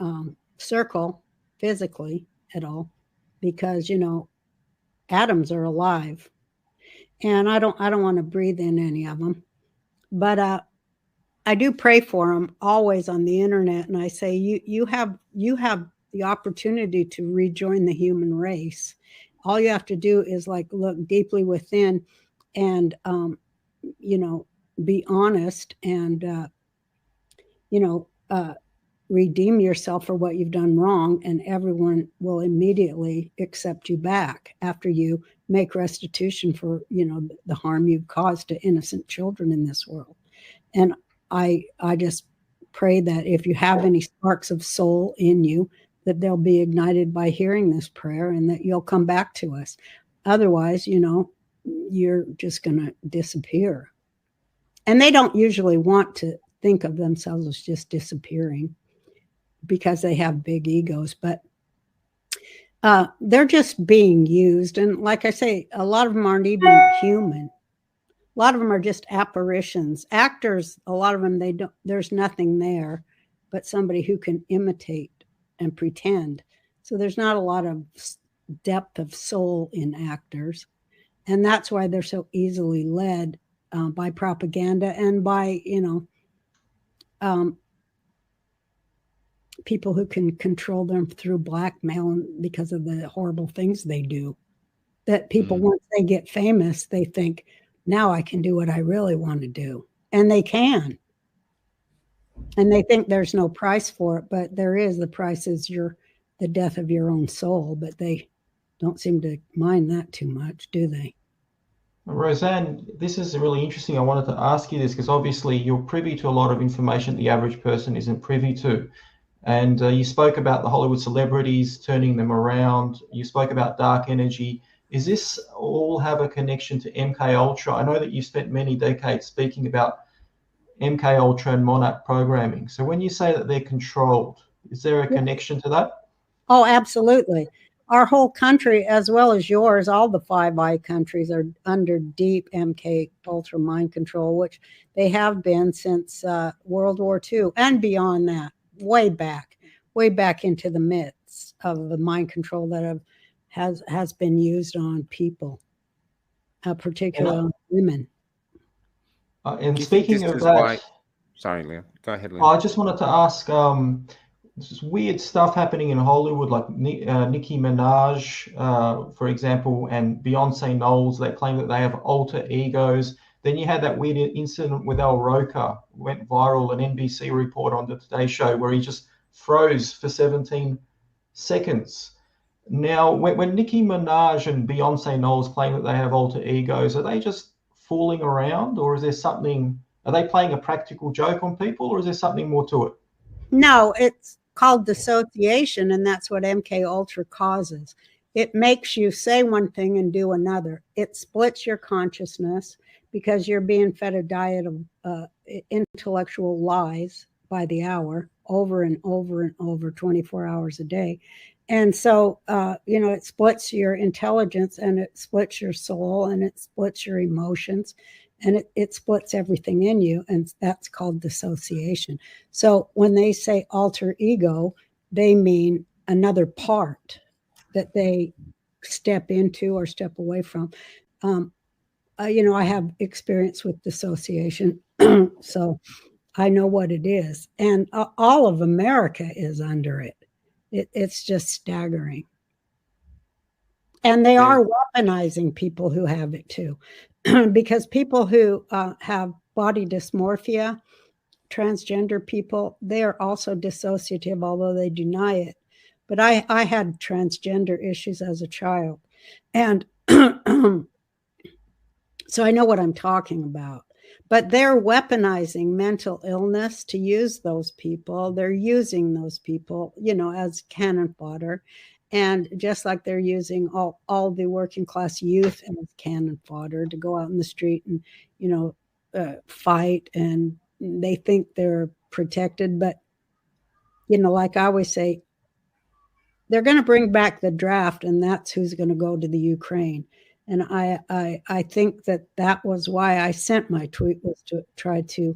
circle physically at all, because atoms are alive, and I don't want to breathe in any of them. But I do pray for them always on the internet, and I say you have the opportunity to rejoin the human race. All you have to do is look deeply within, and be honest, and redeem yourself for what you've done wrong, and everyone will immediately accept you back after you make restitution for the harm you've caused to innocent children in this world. And I just pray that if you have any sparks of soul in you, that they'll be ignited by hearing this prayer, and that you'll come back to us. Otherwise, you're just going to disappear. And they don't usually want to think of themselves as just disappearing, because they have big egos, but they're just being used. And like I say, a lot of them aren't even human. A lot of them are just apparitions. Actors, a lot of them, there's nothing there but somebody who can imitate and pretend. So there's not a lot of depth of soul in actors. And that's why they're so easily led by propaganda and by, people who can control them through blackmail because of the horrible things they do. That people, once they get famous, they think, now I can do what I really want to do. And they can. And they think there's no price for it, but there is. The price is the death of your own soul, but they don't seem to mind that too much, do they? Roseanne, this is really interesting. I wanted to ask you this because obviously you're privy to a lot of information the average person isn't privy to. And you spoke about the Hollywood celebrities, turning them around. You spoke about dark energy. Is this all have a connection to MK Ultra? I know that you spent many decades speaking about MK Ultra and Monarch programming. So when you say that they're controlled, is there a connection to that? Oh, absolutely. Our whole country, as well as yours, all the Five Eye countries are under deep MK Ultra mind control, which they have been since World War II and beyond that, way back into the midst of the mind control that has been used on people, particularly on women. And speaking of that, sorry, Leon. Go ahead, Leon. I just wanted to ask, this weird stuff happening in Hollywood, like Nicki Minaj, for example, and Beyonce Knowles. They claim that they have alter egos. Then you had that weird incident with El Roca, went viral, an NBC report on the Today Show, where he just froze for 17 seconds. Now, when Nicki Minaj and Beyonce Knowles claim that they have alter egos, are they just fooling around, or is there something? Are they playing a practical joke on people, or is there something more to it? No, it's called dissociation, and that's what MK Ultra causes. It makes you say one thing and do another. It splits your consciousness because you're being fed a diet of intellectual lies by the hour, over and over and over, 24 hours a day. And so, it splits your intelligence, and it splits your soul, and it splits your emotions, and it splits everything in you. And that's called dissociation. So when they say alter ego, they mean another part that they step into or step away from. I have experience with dissociation, so I know what it is, and all of America is under it. It's just staggering. And they are weaponizing people who have it too, because people who have body dysmorphia, transgender people, they are also dissociative, although they deny it. But I had transgender issues as a child, and so I know what I'm talking about. But they're weaponizing mental illness to use those people. They're using those people, as cannon fodder. And just like they're using all the working class youth as cannon fodder to go out in the street and, fight. And they think they're protected. But, like I always say, they're going to bring back the draft, and that's who's going to go to the Ukraine. And I think that was why I sent my tweet, was to try to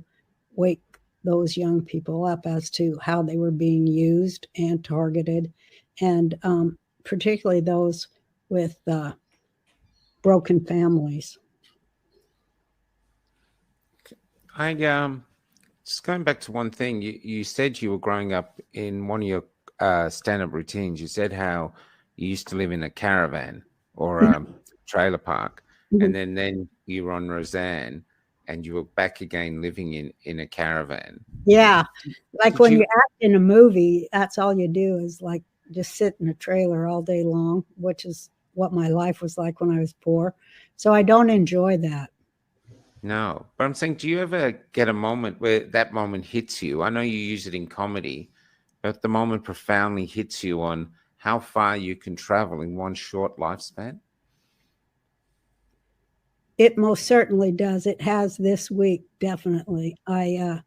wake those young people up as to how they were being used and targeted, and particularly those with broken families. I just going back to one thing. You said you were growing up in one of your stand-up routines. You said how you used to live in a caravan or a trailer park, and then you were on Roseanne, and you were back again living in a caravan. Yeah, like when you act in a movie, that's all you do is like just sit in a trailer all day long, which is what my life was like when I was poor. So I don't enjoy that. No, but I'm saying, do you ever get a moment where that moment hits you? I know you use it in comedy, but the moment profoundly hits you on how far you can travel in one short lifespan? It most certainly does. It has this week, definitely. I've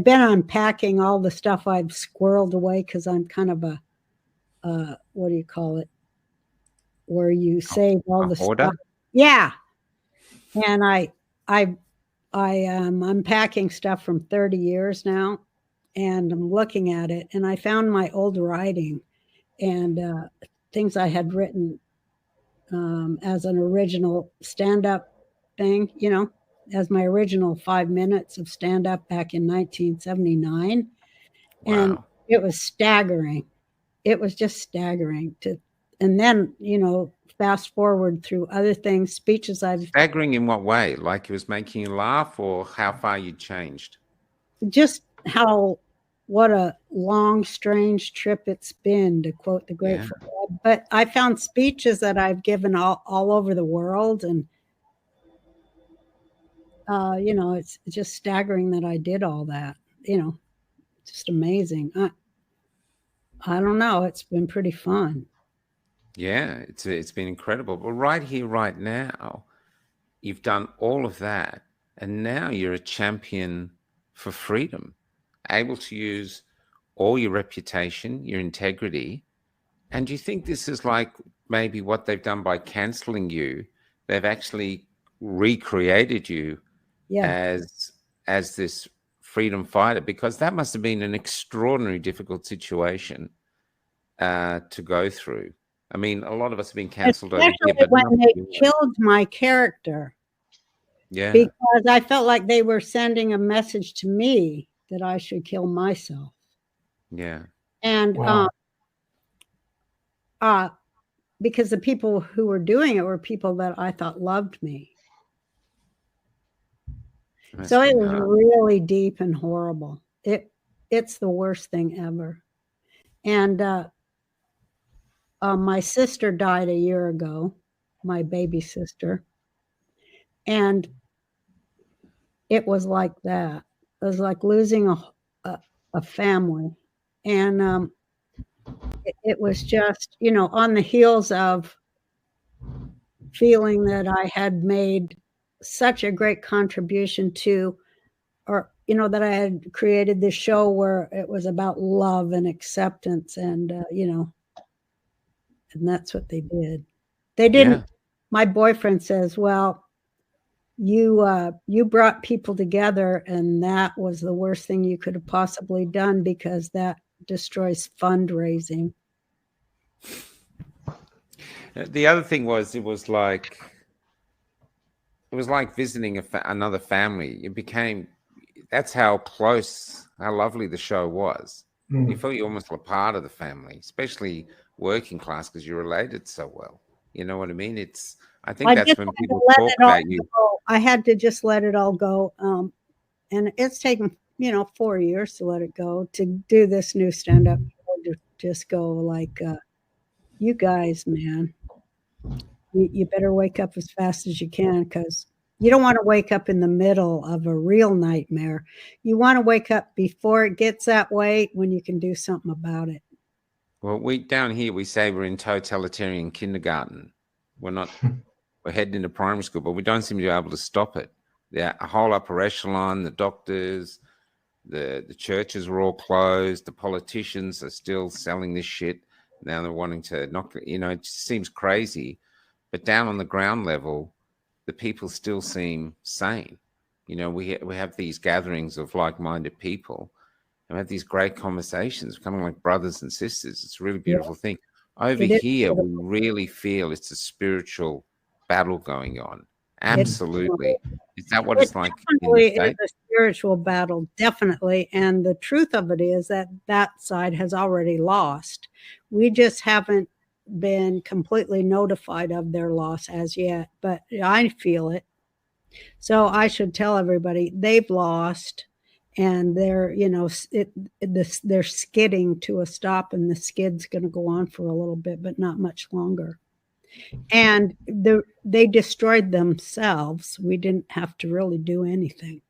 been unpacking all the stuff I've squirreled away, because I'm kind of a what do you call it? Where you save all the stuff. Yeah. And I'm unpacking stuff from 30 years now, and I'm looking at it, and I found my old writing and things I had written as an original stand-up thing, as my original 5 minutes of stand-up back in 1979. Wow. And it was staggering. It was just staggering and then, fast forward through other things, speeches I've... Staggering in what way? Like it was making you laugh, or how far you changed? Just what a long, strange trip it's been, to quote the great Fred. But I found speeches that I've given all over the world, and it's just staggering that I did all that. Just amazing. I don't know. It's been pretty fun. Yeah, it's been incredible. But right here, right now, you've done all of that, and now you're a champion for freedom, able to use all your reputation, your integrity. And do you think this is like maybe what they've done by canceling you? They've actually recreated you as this freedom fighter, because that must have been an extraordinarily difficult situation to go through. I mean, a lot of us have been canceled over here, but when they killed my character. Yeah. Because I felt like they were sending a message to me that I should kill myself. Yeah. And because the people who were doing it were people that I thought loved me. So it was really deep and horrible. It's the worst thing ever. And my sister died a year ago, my baby sister. And it was like that. It was like losing a family. And it was just, on the heels of feeling that I had made such a great contribution to, or, that I had created this show where it was about love and acceptance, and, and that's what they did. They didn't. My boyfriend says, well, you brought people together, and that was the worst thing you could have possibly done, because that destroys fundraising. The other thing was, it was like it was like visiting another family. It became, that's how close, how lovely the show was. You felt you almost were part of the family, especially working class, because you related so well. You know what I mean? I think I that's just when had to people let talk it all about you. go. I had to just let it all go. And it's taken, 4 years to let it go, to do this new stand-up show, to just go like, you guys, man, you better wake up as fast as you can, because you don't want to wake up in the middle of a real nightmare. You want to wake up before it gets that way, when you can do something about it. Well, down here, we say we're in totalitarian kindergarten. We're heading into primary school, but we don't seem to be able to stop it. The whole upper echelon, the doctors, the churches are all closed. The politicians are still selling this shit. Now they're wanting to knock, it just seems crazy. But down on the ground level, the people still seem sane. We have these gatherings of like-minded people and have these great conversations, becoming like brothers and sisters. It's a really beautiful thing. Over It is here, we beautiful. really feel it's a spiritual battle going on. It Absolutely. Is that what It it's like in the definitely is States? a spiritual battle, definitely. And the truth of it is that that side has already lost. We just haven't been completely notified of their loss as yet, but I feel it. So I should tell everybody they've lost, and they're, they're skidding to a stop, and the skid's going to go on for a little bit, but not much longer. And they destroyed themselves. We didn't have to really do anything.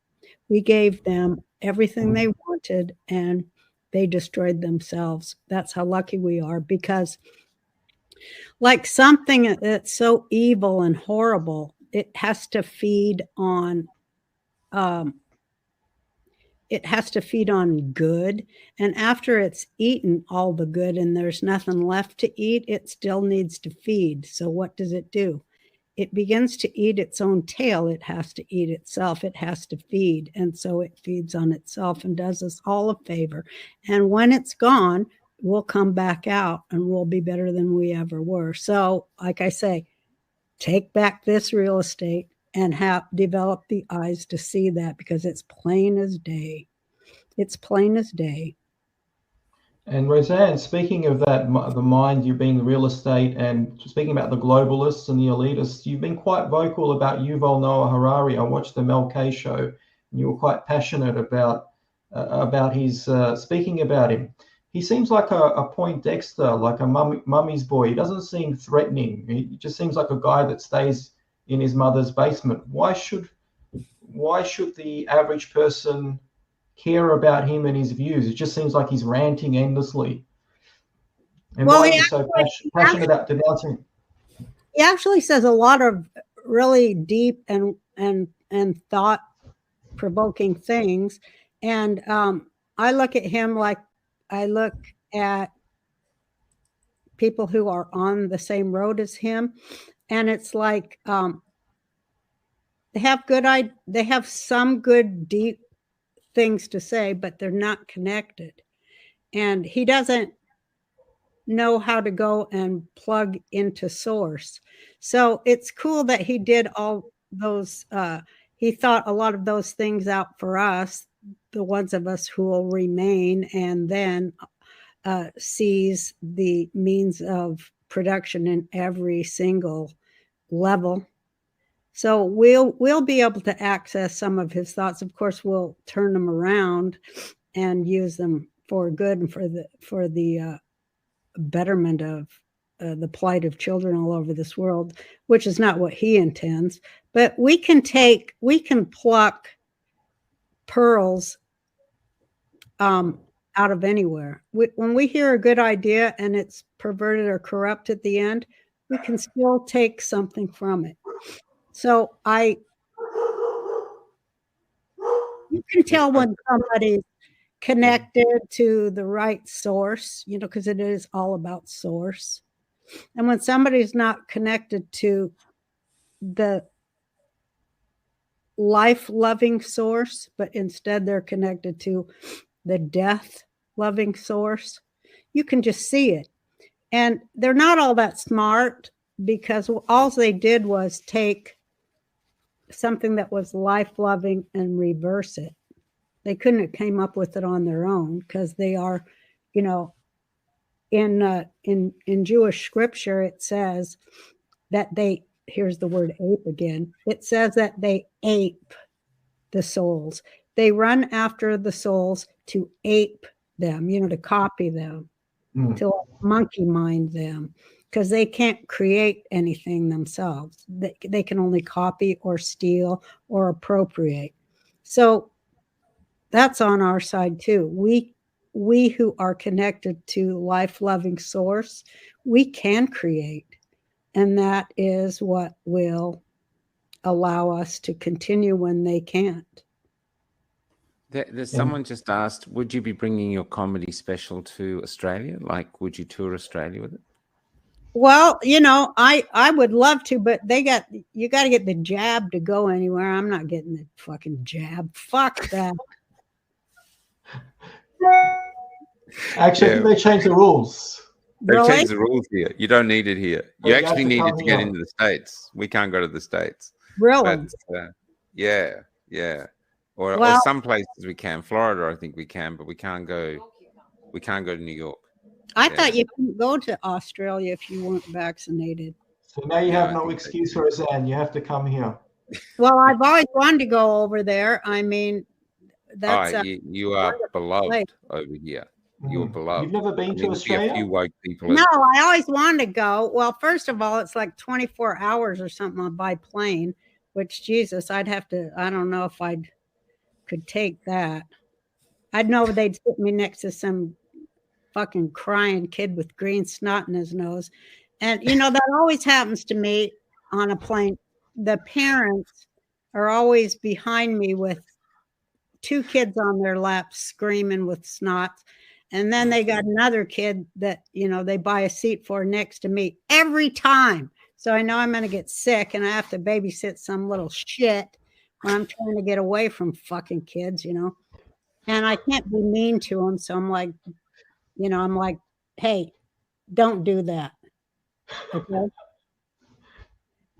We gave them everything they wanted, and they destroyed themselves. That's how lucky we are, because like something that's so evil and horrible, it has to feed on good. And after it's eaten all the good and there's nothing left to eat, it still needs to feed. So what does it do? It begins to eat its own tail. It has to eat itself. It has to feed. And so it feeds on itself and does us all a favor. And when it's gone, we'll come back out and we'll be better than we ever were. So, like I say, take back this real estate and develop the eyes to see that, because it's plain as day. It's plain as day. And Roseanne, speaking of that, the mind, you being the real estate, and speaking about the globalists and the elitists, you've been quite vocal about Yuval Noah Harari. I watched the Mel K show, and you were quite passionate about his speaking about him. He seems like a Poindexter, like a mummy's boy. He doesn't seem threatening. He just seems like a guy that stays in his mother's basement. Why should the average person care about him and his views? It just seems like he's ranting endlessly. And Well, why are you so passionate about denouncing? He actually says a lot of really deep and thought-provoking things. And I look at him like I look at people who are on the same road as him. And it's like they have some good, deep things to say, but they're not connected. And he doesn't know how to go and plug into source. So it's cool that he did all those, he thought a lot of those things out for us, the ones of us who will remain, and then sees the means of production in every single level. So we'll be able to access some of his thoughts. Of course, we'll turn them around and use them for good and for the betterment of the plight of children all over this world, which is not what he intends. But we can pluck pearls out of anywhere. When we hear a good idea and it's perverted or corrupt at the end, we can still take something from it. So you can tell when somebody's connected to the right source, because it is all about source. And when somebody's not connected to the life-loving source, but instead they're connected to the death-loving source, you can just see it. And they're not all that smart, because all they did was take something that was life-loving and reverse it. They couldn't have came up with it on their own because they are, you know, in Jewish scripture, it says that they, here's the word ape again. It says that they ape the souls. They run after the souls to ape them, you know, to copy them, to monkey mind them, because they can't create anything themselves. They can only copy or steal or appropriate. So that's on our side too. We who are connected to life-loving source, we can create. And that is what will allow us to continue when they can't. There's someone just asked, would you be bringing your comedy special to Australia? Like, would you tour Australia with it? Well, you know, I would love to, but you got to get the jab to go anywhere. I'm not getting the fucking jab. Fuck that. Actually, I think they changed the rules. They've Really? changed the rules here. You don't need it here. You You have actually to need it come to get here. into the States. We can't go to the States. Really? But yeah. Or Well- some places we can. Florida, I think we can, but we can't go. We can't go to New York. I thought you couldn't go to Australia if you weren't vaccinated. So now you No, have I no think excuse, Roseanne. You have to come here. Well, I've always wanted to go over there. I mean, that's You are beloved place. over here. You're Mhm. beloved. You've never been I to mean, see a Australia? few woke people. no, I always wanted to go. Well, first of all, it's like 24 hours or something by plane, which Jesus, I don't know if I could take that. I'd know they'd sit me next to some fucking crying kid with green snot in his nose. And, you know, that always happens to me on a plane. The parents are always behind me with 2 kids on their laps screaming with snots. And then they got another kid that, you know, they buy a seat for next to me every time. So I know I'm going to get sick and I have to babysit some little shit when I'm trying to get away from fucking kids, you know. And I can't be mean to them. So I'm like, you know, I'm like, hey, don't do that. Okay.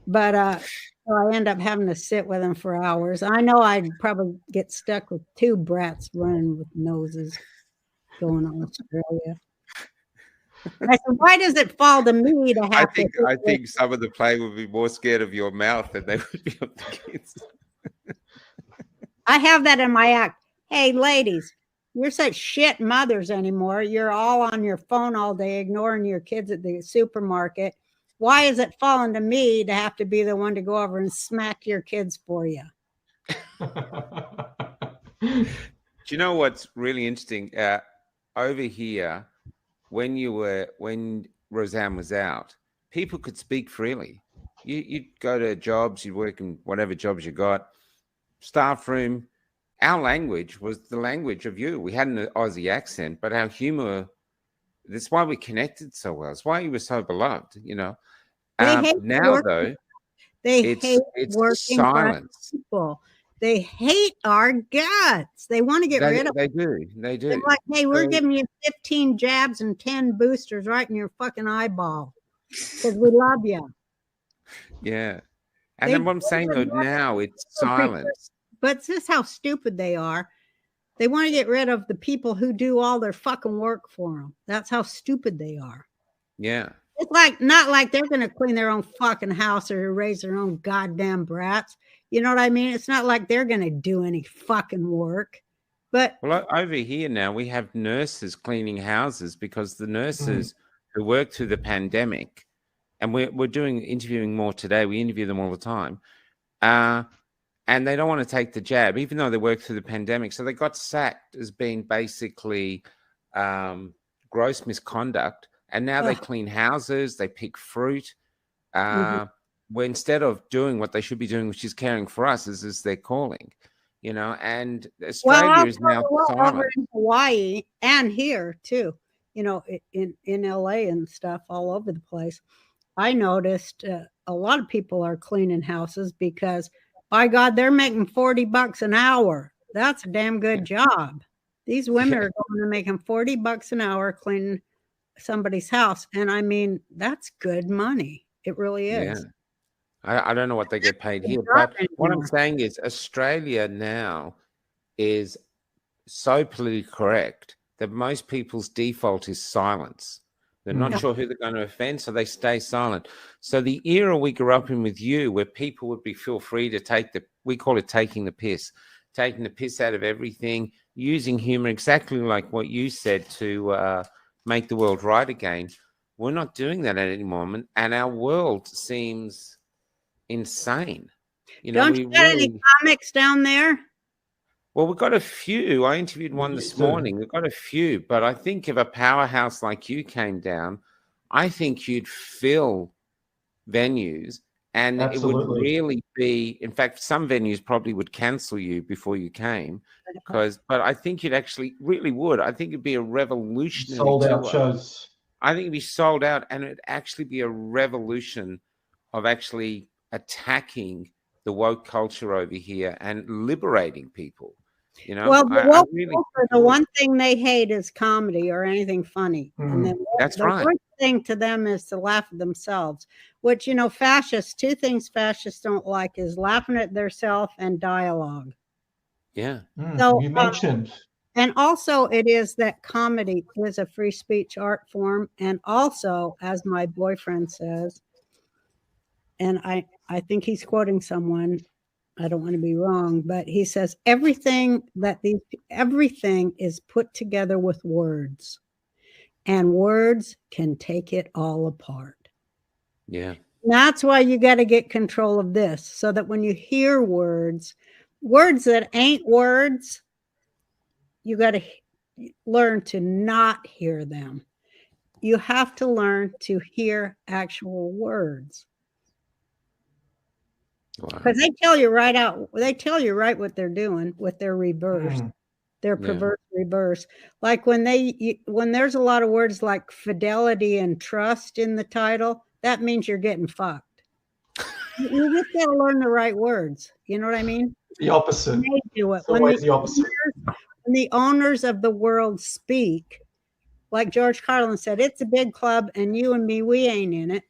But so I end up having to sit with them for hours. I know I'd probably get stuck with 2 brats running with noses going on Australia. I said, why does it fall to me to have I think some of the plane would be more scared of your mouth than they would be of the kids. I have that in my act. Hey, ladies, you're such shit mothers anymore. You're all on your phone all day, ignoring your kids at the supermarket. Why is it falling to me to have to be the one to go over and smack your kids for you? Do you know what's really interesting? Over here, when Roseanne was out, people could speak freely. You'd go to jobs, you'd work in whatever jobs you got, staff room. Our language was the language of you. We had an Aussie accent, but our humor, that's why we connected so well. It's why you were so beloved, you know. Now, though, hate it's working silence. people. They hate our guts. They want to get rid of. They do. They're like, hey, we're giving you 15 jabs and 10 boosters right in your fucking eyeball because we love you. Yeah, and then what I'm saying though, now it's silence. But this is how stupid they are. They want to get rid of the people who do all their fucking work for them. That's how stupid they are. Yeah. It's like not like they're going to clean their own fucking house or raise their own goddamn brats. You know what I mean? It's not like they're going to do any fucking work. But well, over here now we have nurses cleaning houses because the nurses who worked through the pandemic, and we're doing interviewing more today. We interview them all the time, and they don't want to take the jab, even though they worked through the pandemic. So they got sacked as being basically gross misconduct. And now they clean houses, they pick fruit. Where instead of doing what they should be doing, which is caring for us, is their calling, you know. And Australia is now silent. Over in Hawaii and here too, you know, in LA and stuff all over the place. I noticed a lot of people are cleaning houses because, by God, they're making $40 an hour. That's a damn good job. These women are going to making $40 an hour cleaning somebody's house, and I mean, that's good money. It really is. I don't know what they get paid here, Not but what I'm anymore. saying is Australia now is so politically correct that most people's default is silence. They're not sure who they're going to offend, so they stay silent. So the era we grew up in with you, where people would feel free to we call it taking the piss out of everything, using humor exactly like what you said to make the world right again. We're not doing that at any moment, and our world seems insane. Don't We you got any really. comics down there? Well, we've got a few. I interviewed one this morning. We've got a few, but I think if a powerhouse like you came down, I think you'd fill venues, and it would Absolutely. really be. In fact, some venues probably would cancel you before you came, but I think you'd actually really would. I think it'd be a revolutionary Sold out tour. shows. I think it'd be sold out, and it'd actually be a revolution of actually attacking the woke culture over here and liberating people. Well, I really the one thing they hate is comedy or anything funny. And then that's the right. worst thing to them is to laugh at themselves, which, fascists, two things fascists don't like is laughing at themselves and dialogue. Yeah. So, you mentioned. And also it is that comedy is a free speech art form. And also, as my boyfriend says, and I think he's quoting someone, I don't want to be wrong, but he says everything is put together with words, and words can take it all apart. Yeah. That's why you got to get control of this, so that when you hear words that ain't words, you got to learn to not hear them. You have to learn to hear actual words. Because they tell you right what they're doing with their reverse, their perverse reverse. Like when there's a lot of words like fidelity and trust in the title, that means you're getting fucked. You just got to learn the right words. You know what I mean? The opposite. They do it. It's always the opposite. When the owners of the world speak, like George Carlin said, it's a big club, and you and me, we ain't in it.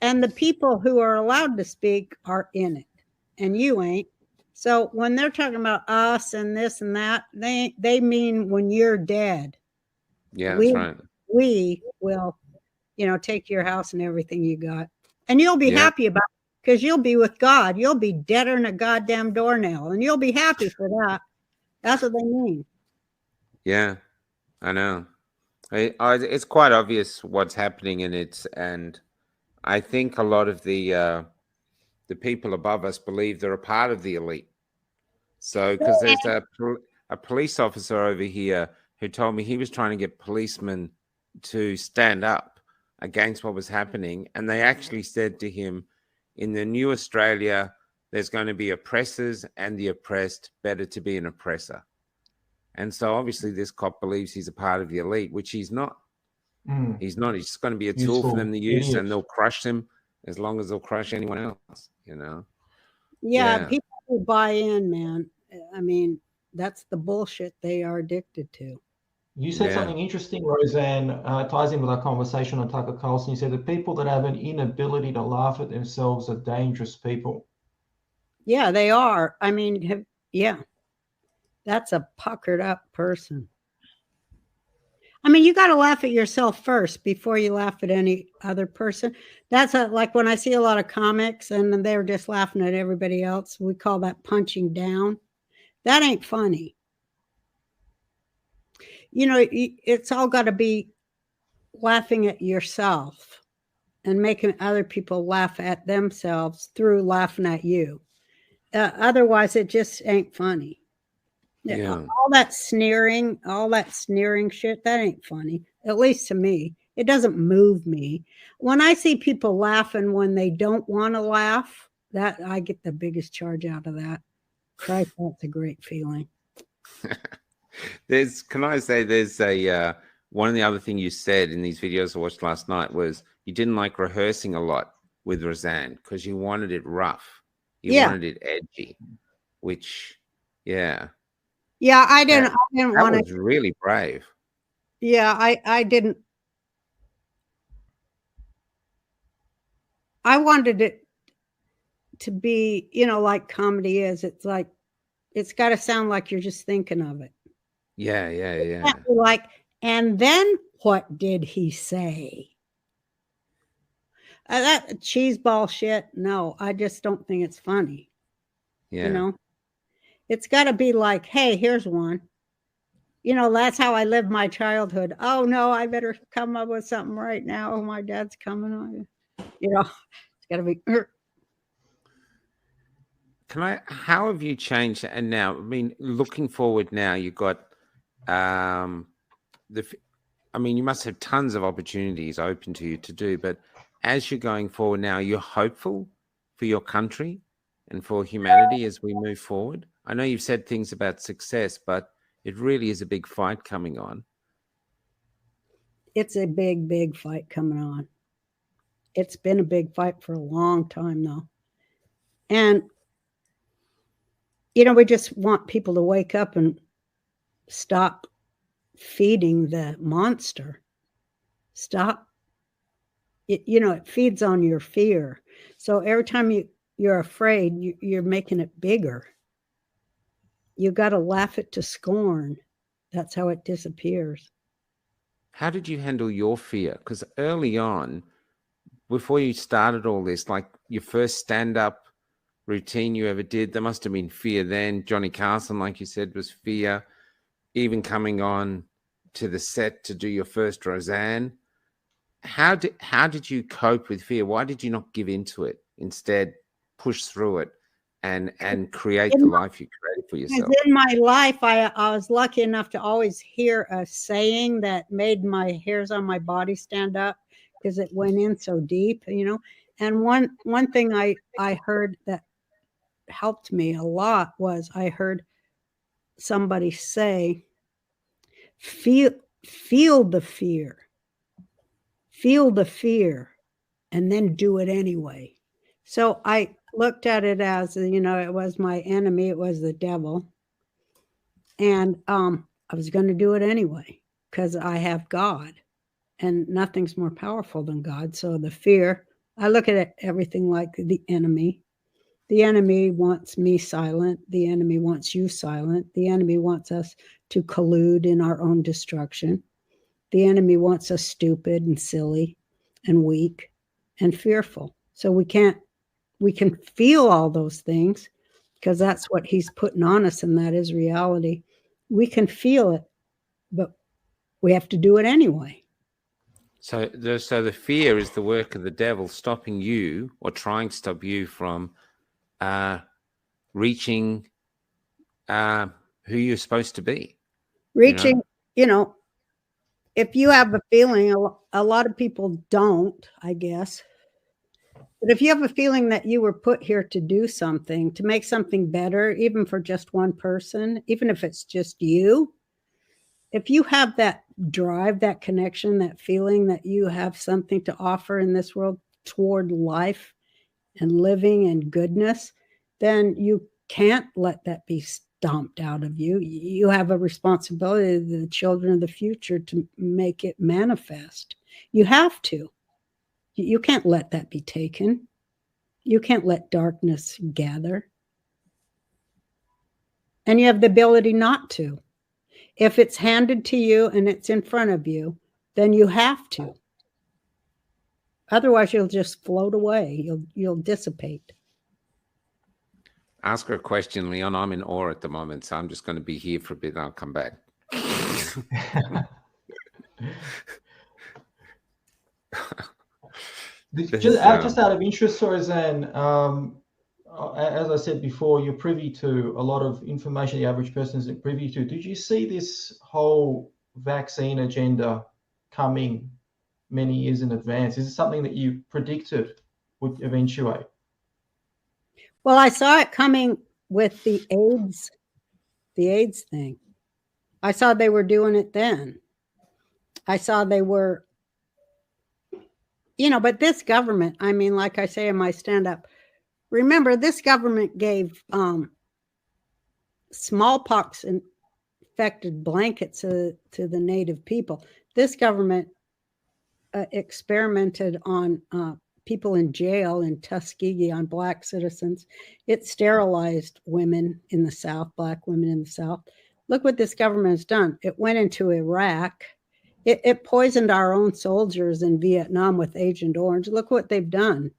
And the people who are allowed to speak are in it, and you ain't. So when they're talking about us and this and that, they mean when you're dead. Yeah, that's right. We will, take your house and everything you got, and you'll be happy about it because you'll be with God. You'll be deader than a goddamn doornail, and you'll be happy for that. That's what they mean. Yeah, I know. It's quite obvious what's happening, and I think a lot of the people above us believe they're a part of the elite. So, because there's a police officer over here who told me he was trying to get policemen to stand up against what was happening, and they actually said to him, in the new Australia, there's going to be oppressors and the oppressed. Better to be an oppressor. And so obviously this cop believes he's a part of the elite, which he's not. He's not. He's just going to be a tool for them to use, and they'll crush him as long as they'll crush anyone else, Yeah, people who buy in, man. I mean, that's the bullshit they are addicted to. You said something interesting, Roseanne, ties in with our conversation on Tucker Carlson. You said the people that have an inability to laugh at themselves are dangerous people. Yeah, they are. I mean, that's a puckered up person. I mean, you got to laugh at yourself first before you laugh at any other person. That's like when I see a lot of comics and they're just laughing at everybody else. We call that punching down. That ain't funny. It's all got to be laughing at yourself and making other people laugh at themselves through laughing at you. Otherwise, it just ain't funny. Yeah. All that sneering shit, that ain't funny. At least to me. It doesn't move me. When I see people laughing when they don't want to laugh, that I get the biggest charge out of that. Christ, that's a great feeling. There's one of the other thing you said in these videos I watched last night was you didn't like rehearsing a lot with Roseanne because you wanted it rough. You wanted it edgy, which, Yeah, I didn't want to. That was really brave. Yeah, I didn't. I wanted it to be, you know, like comedy is. It's like, it's got to sound like you're just thinking of it. Yeah, yeah, yeah. Can't be like, and then what did he say? That cheese ball shit. No, I just don't think it's funny. Yeah. You know, it's got to be like, hey, here's one. You know, that's how I lived my childhood. Oh no, I better come up with something right now. Oh, my dad's coming on. You know, it's got to be. How have you changed? And now, I mean, looking forward now, you've got I mean, you must have tons of opportunities open to you to do, but as you're going forward now, you're hopeful for your country and for humanity as we move forward. I know you've said things about success, but it really is a big fight coming on. It's a big, big fight coming on. It's been a big fight for a long time though. And, you know, we just want people to wake up and stop feeding the monster. Stop. You know, it feeds on your fear. So every time you're afraid, you're making it bigger. You got to laugh it to scorn. That's how it disappears. How did you handle your fear? Because early on, before you started all this, like your first stand-up routine you ever did, there must have been fear then. Johnny Carson, like you said, was fear. Even coming on to the set to do your first Roseanne. How did you cope with fear? Why did you not give into it? Instead, push through it and create the life you created for yourself? In my life, I was lucky enough to always hear a saying that made my hairs on my body stand up because it went in so deep, you know. And one thing I heard that helped me a lot was I heard somebody say, feel the fear, and then do it anyway. So I looked at it as, you know, it was my enemy, it was the devil, and I was going to do it anyway because I have God, and nothing's more powerful than God. So the fear, I look at everything like the enemy. The enemy wants me silent. The enemy wants you silent. The enemy wants us to collude in our own destruction. The enemy wants us stupid and silly and weak and fearful. So we can feel all those things because that's what he's putting on us, and that is reality. We can feel it, but we have to do it anyway. So the fear is the work of the devil stopping you or trying to stop you from reaching who you're supposed to be. Reaching, you know, if you have a feeling, a lot of people don't, I guess. But if you have a feeling that you were put here to do something, to make something better, even for just one person, even if it's just you, if you have that drive, that connection, that feeling that you have something to offer in this world toward life and living and goodness, then you can't let that be stomped out of you. You have a responsibility to the children of the future to make it manifest. You have to. You can't let that be taken. You can't let darkness gather. And you have the ability not to. If it's handed to you and it's in front of you, then you have to. Otherwise, you'll just float away. You'll dissipate. Ask her a question, Leon. I'm in awe at the moment, so I'm just going to be here for a bit and I'll come back. Just out of interest, Roseanne, as I said before, you're privy to a lot of information the average person isn't privy to. Did you see this whole vaccine agenda coming many years in advance? Is it something that you predicted would eventuate? Well, I saw it coming with the AIDS thing. I saw they were doing it then. I saw they were, you know, but this government, I mean, like I say in my stand-up, remember this government gave smallpox infected blankets to the native people. This government experimented on people in jail in Tuskegee on black citizens. It sterilized women in the South, black women in the South. Look what this government has done. It went into Iraq. It poisoned our own soldiers in Vietnam with Agent Orange. Look what they've done.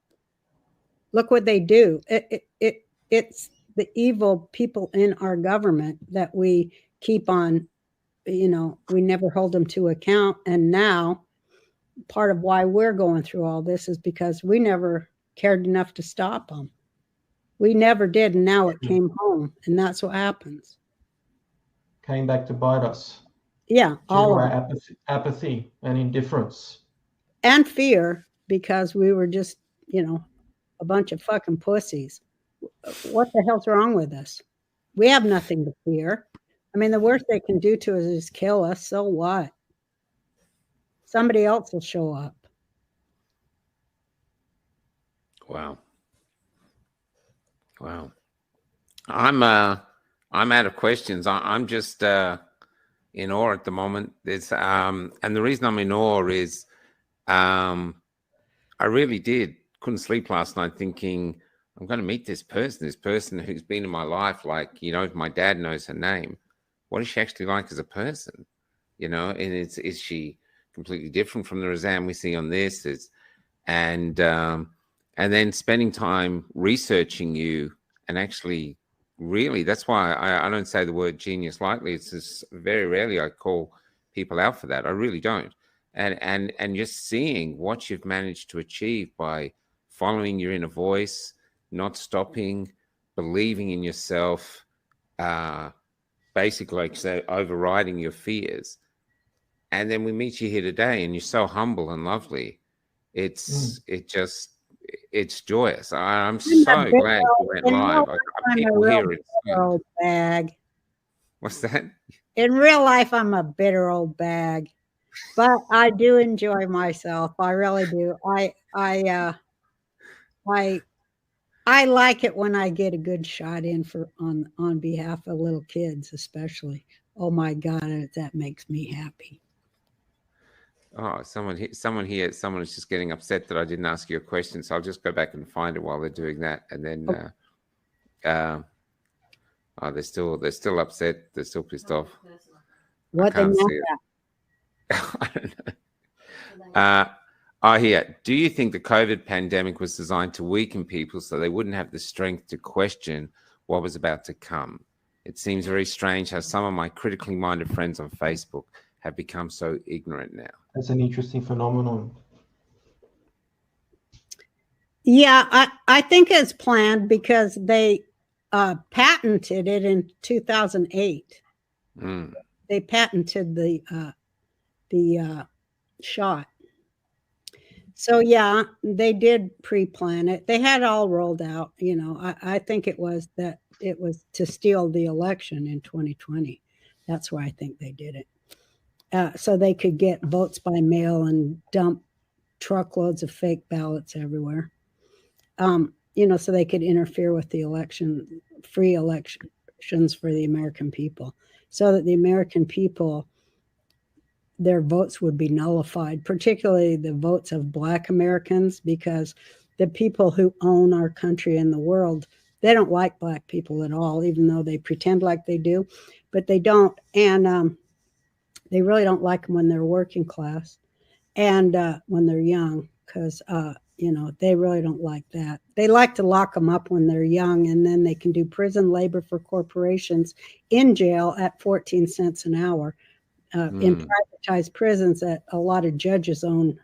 Look what they do. It's the evil people in our government that we keep on, we never hold them to account. And now part of why we're going through all this is because we never cared enough to stop them. We never did. And now it came home. And that's what happens. Came back to bite us. Yeah. All our apathy and indifference. And fear, because we were just, a bunch of fucking pussies. What the hell's wrong with us? We have nothing to fear. I mean, the worst they can do to us is kill us. So what? Somebody else will show up. Wow. I'm out of questions. I'm just in awe at the moment. There's and the reason I'm in awe is I really couldn't sleep last night thinking I'm going to meet this person who's been in my life, like, my dad knows her name. What is she actually like as a person? And is she completely different from the Roseanne we see on this? And then spending time researching you and actually really, that's why I don't say the word genius lightly. It's just very rarely I call people out for that. I really don't. And just seeing what you've managed to achieve by following your inner voice, not stopping, believing in yourself, basically, like say, overriding your fears. And then we meet you here today, and you're so humble and lovely. It's joyous. I'm so glad you went live. People hear it. Old bag. What's that? In real life, I'm a bitter old bag, but I do enjoy myself. I really do. I like it when I get a good shot in on behalf of little kids, especially. Oh my God, that makes me happy. Oh, someone here is just getting upset that I didn't ask you a question, so I'll just go back and find it while they're doing that, and then they're still upset. They're still pissed off. What I can't see it. I don't know. Here. Do you think the COVID pandemic was designed to weaken people so they wouldn't have the strength to question what was about to come? It seems very strange how some of my critically minded friends on Facebook have become so ignorant now. That's an interesting phenomenon. Yeah, I think it's planned because they patented it in 2008. They patented the shot. So yeah, they did pre-plan it. They had it all rolled out. I think it was to steal the election in 2020. That's why I think they did it. So they could get votes by mail and dump truckloads of fake ballots everywhere. So they could interfere with the free elections for the American people, so that the American people, their votes would be nullified, particularly the votes of Black Americans, because the people who own our country and the world, they don't like Black people at all, even though they pretend like they do, but they don't. And they really don't like them when they're working class and when they're young, because, they really don't like that. They like to lock them up when they're young, and then they can do prison labor for corporations in jail at 14 cents an hour. In privatized prisons that a lot of judges own,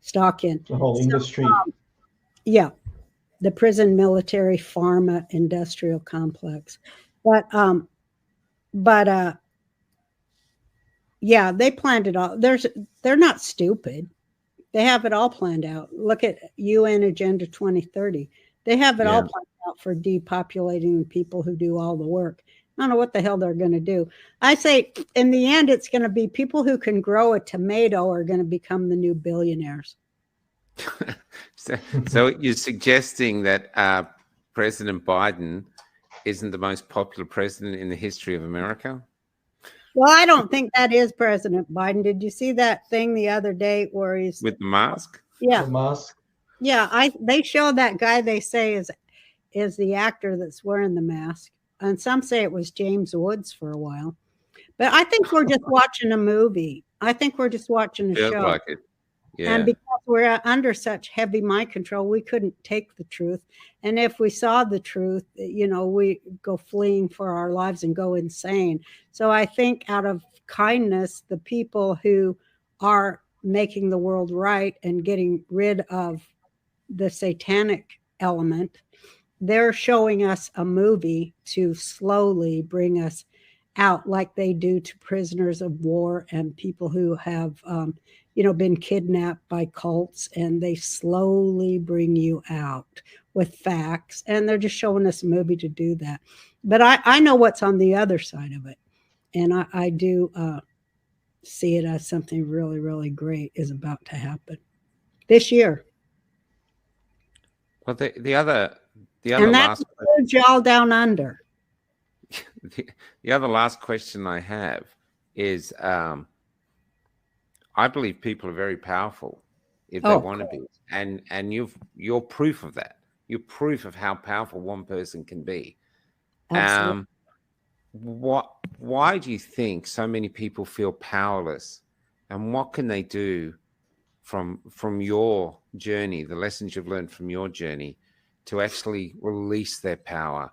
stock in. The whole industry. Yeah. The prison, military, pharma, industrial complex. But yeah, they planned it all. They're not stupid. They have it all planned out. Look at UN Agenda 2030. They have it all planned out for depopulating the people who do all the work. I don't know what the hell they're going to do. I say in the end, it's going to be people who can grow a tomato are going to become the new billionaires. So you're suggesting that President Biden isn't the most popular president in the history of America? Well, I don't think that is President Biden. Did you see that thing the other day where he's with the mask? Yeah. The mask. Yeah, they show that guy they say is the actor that's wearing the mask. And some say it was James Woods for a while. But I think we're just watching a movie. I think we're just watching a Feels show. like it. Yeah. And because we're under such heavy mind control, we couldn't take the truth. And if we saw the truth, we go fleeing for our lives and go insane. So I think out of kindness, the people who are making the world right and getting rid of the satanic element, they're showing us a movie to slowly bring us out, like they do to prisoners of war and people who have been kidnapped by cults, and they slowly bring you out with facts, and they're just showing us a movie to do that. But I know what's on the other side of it, and I do see it as something really, really great is about to happen this year. Well, the other And that last includes y'all down under. the other last question I have is, I believe people are very powerful if they want to be, and you're proof of that. You're proof of how powerful one person can be. Absolutely. Why do you think so many people feel powerless, and what can they do from your journey, the lessons you've learned from your journey, to actually release their power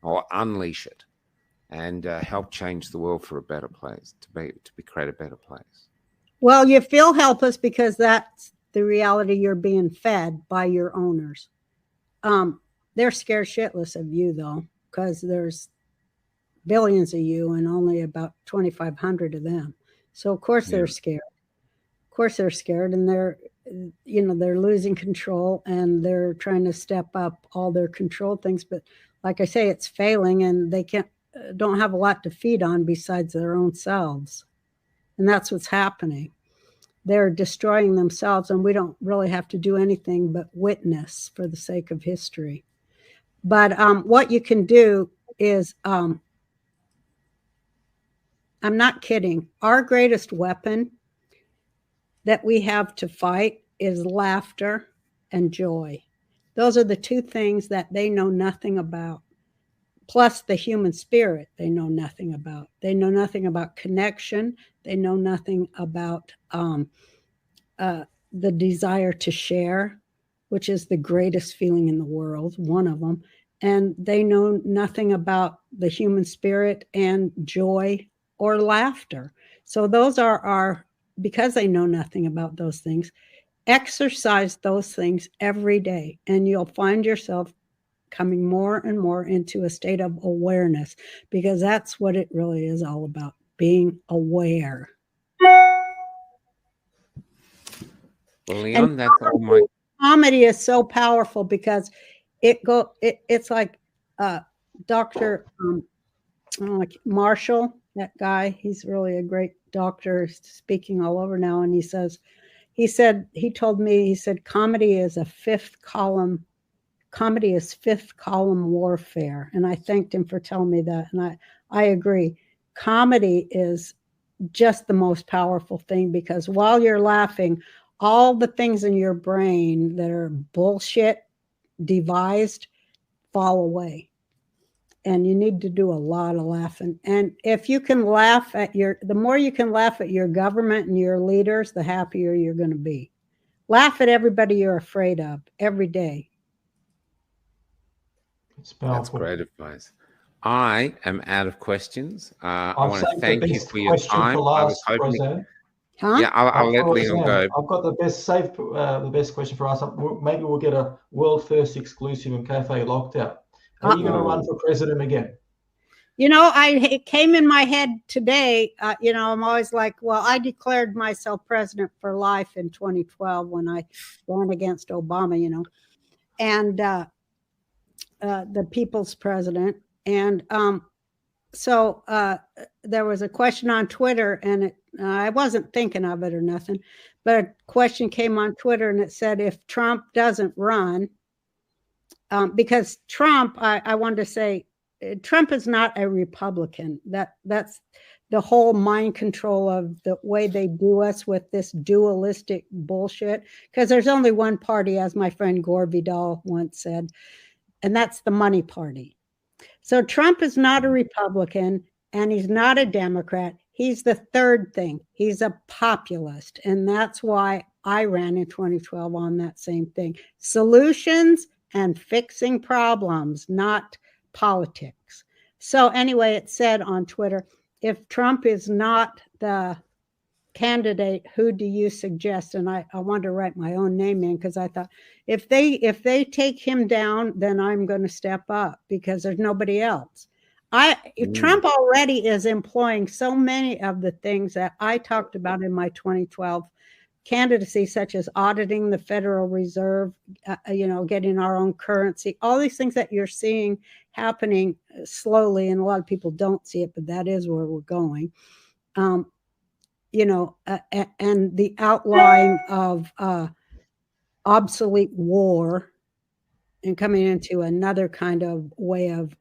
or unleash it and help change the world for a better place, to create a better place? Well, you feel helpless because that's the reality you're being fed by your owners. They're scared shitless of you, though, because there's billions of you and only about 2,500 of them. So of course they're scared. Of course they're scared, and they're losing control, and they're trying to step up all their control things. But like I say, it's failing, and they don't have a lot to feed on besides their own selves. And that's what's happening. They're destroying themselves, and we don't really have to do anything but witness for the sake of history. But what you can do is, I'm not kidding, our greatest weapon that we have to fight is laughter and joy. Those are the two things that they know nothing about. Plus the human spirit they know nothing about. They know nothing about connection. They know nothing about the desire to share, which is the greatest feeling in the world, one of them. And they know nothing about the human spirit and joy or laughter. So those are because they know nothing about those things, exercise those things every day, and you'll find yourself coming more and more into a state of awareness, because that's what it really is all about, being aware. Well, Leon, that's all my comedy is so powerful because it's like Dr. Like Marshall, that guy, he's really a great doctor, speaking all over now, and he said comedy is fifth column warfare. And I thanked him for telling me that, and I agree. Comedy is just the most powerful thing, because while you're laughing, all the things in your brain that are bullshit devised fall away. And you need to do a lot of laughing. And if you can laugh the more you can laugh at your government and your leaders, the happier you're going to be. Laugh at everybody you're afraid of every day. It's powerful. That's great advice. I am out of questions. I want to thank you for your time. Roseanne. Huh? Yeah, I'll let Leon go. I've got the best question for us. Maybe we'll get a world first exclusive in Cafe Lockdown. Are you going to run for president again? It came in my head today. I'm always like, well, I declared myself president for life in 2012 when I ran against Obama, and the people's president. And so there was a question on Twitter, and I wasn't thinking of it or nothing, but a question came on Twitter, and it said, if Trump doesn't run, because Trump, I wanted to say, Trump is not a Republican. That's the whole mind control of the way they do us with this dualistic bullshit. Because there's only one party, as my friend Gore Vidal once said, and that's the money party. So Trump is not a Republican and he's not a Democrat. He's the third thing. He's a populist. And that's why I ran in 2012 on that same thing. Solutions and fixing problems, not politics. So anyway, it said on Twitter, if Trump is not the candidate, who do you suggest? And I wanted to write my own name in because I thought if they take him down, then I'm going to step up because there's nobody else. Trump already is employing so many of the things that I talked about in my 2012 candidacy, such as auditing the Federal Reserve, getting our own currency, all these things that you're seeing happening slowly, and a lot of people don't see it, but that is where we're going. And the outlawing of obsolete war and coming into another kind of way of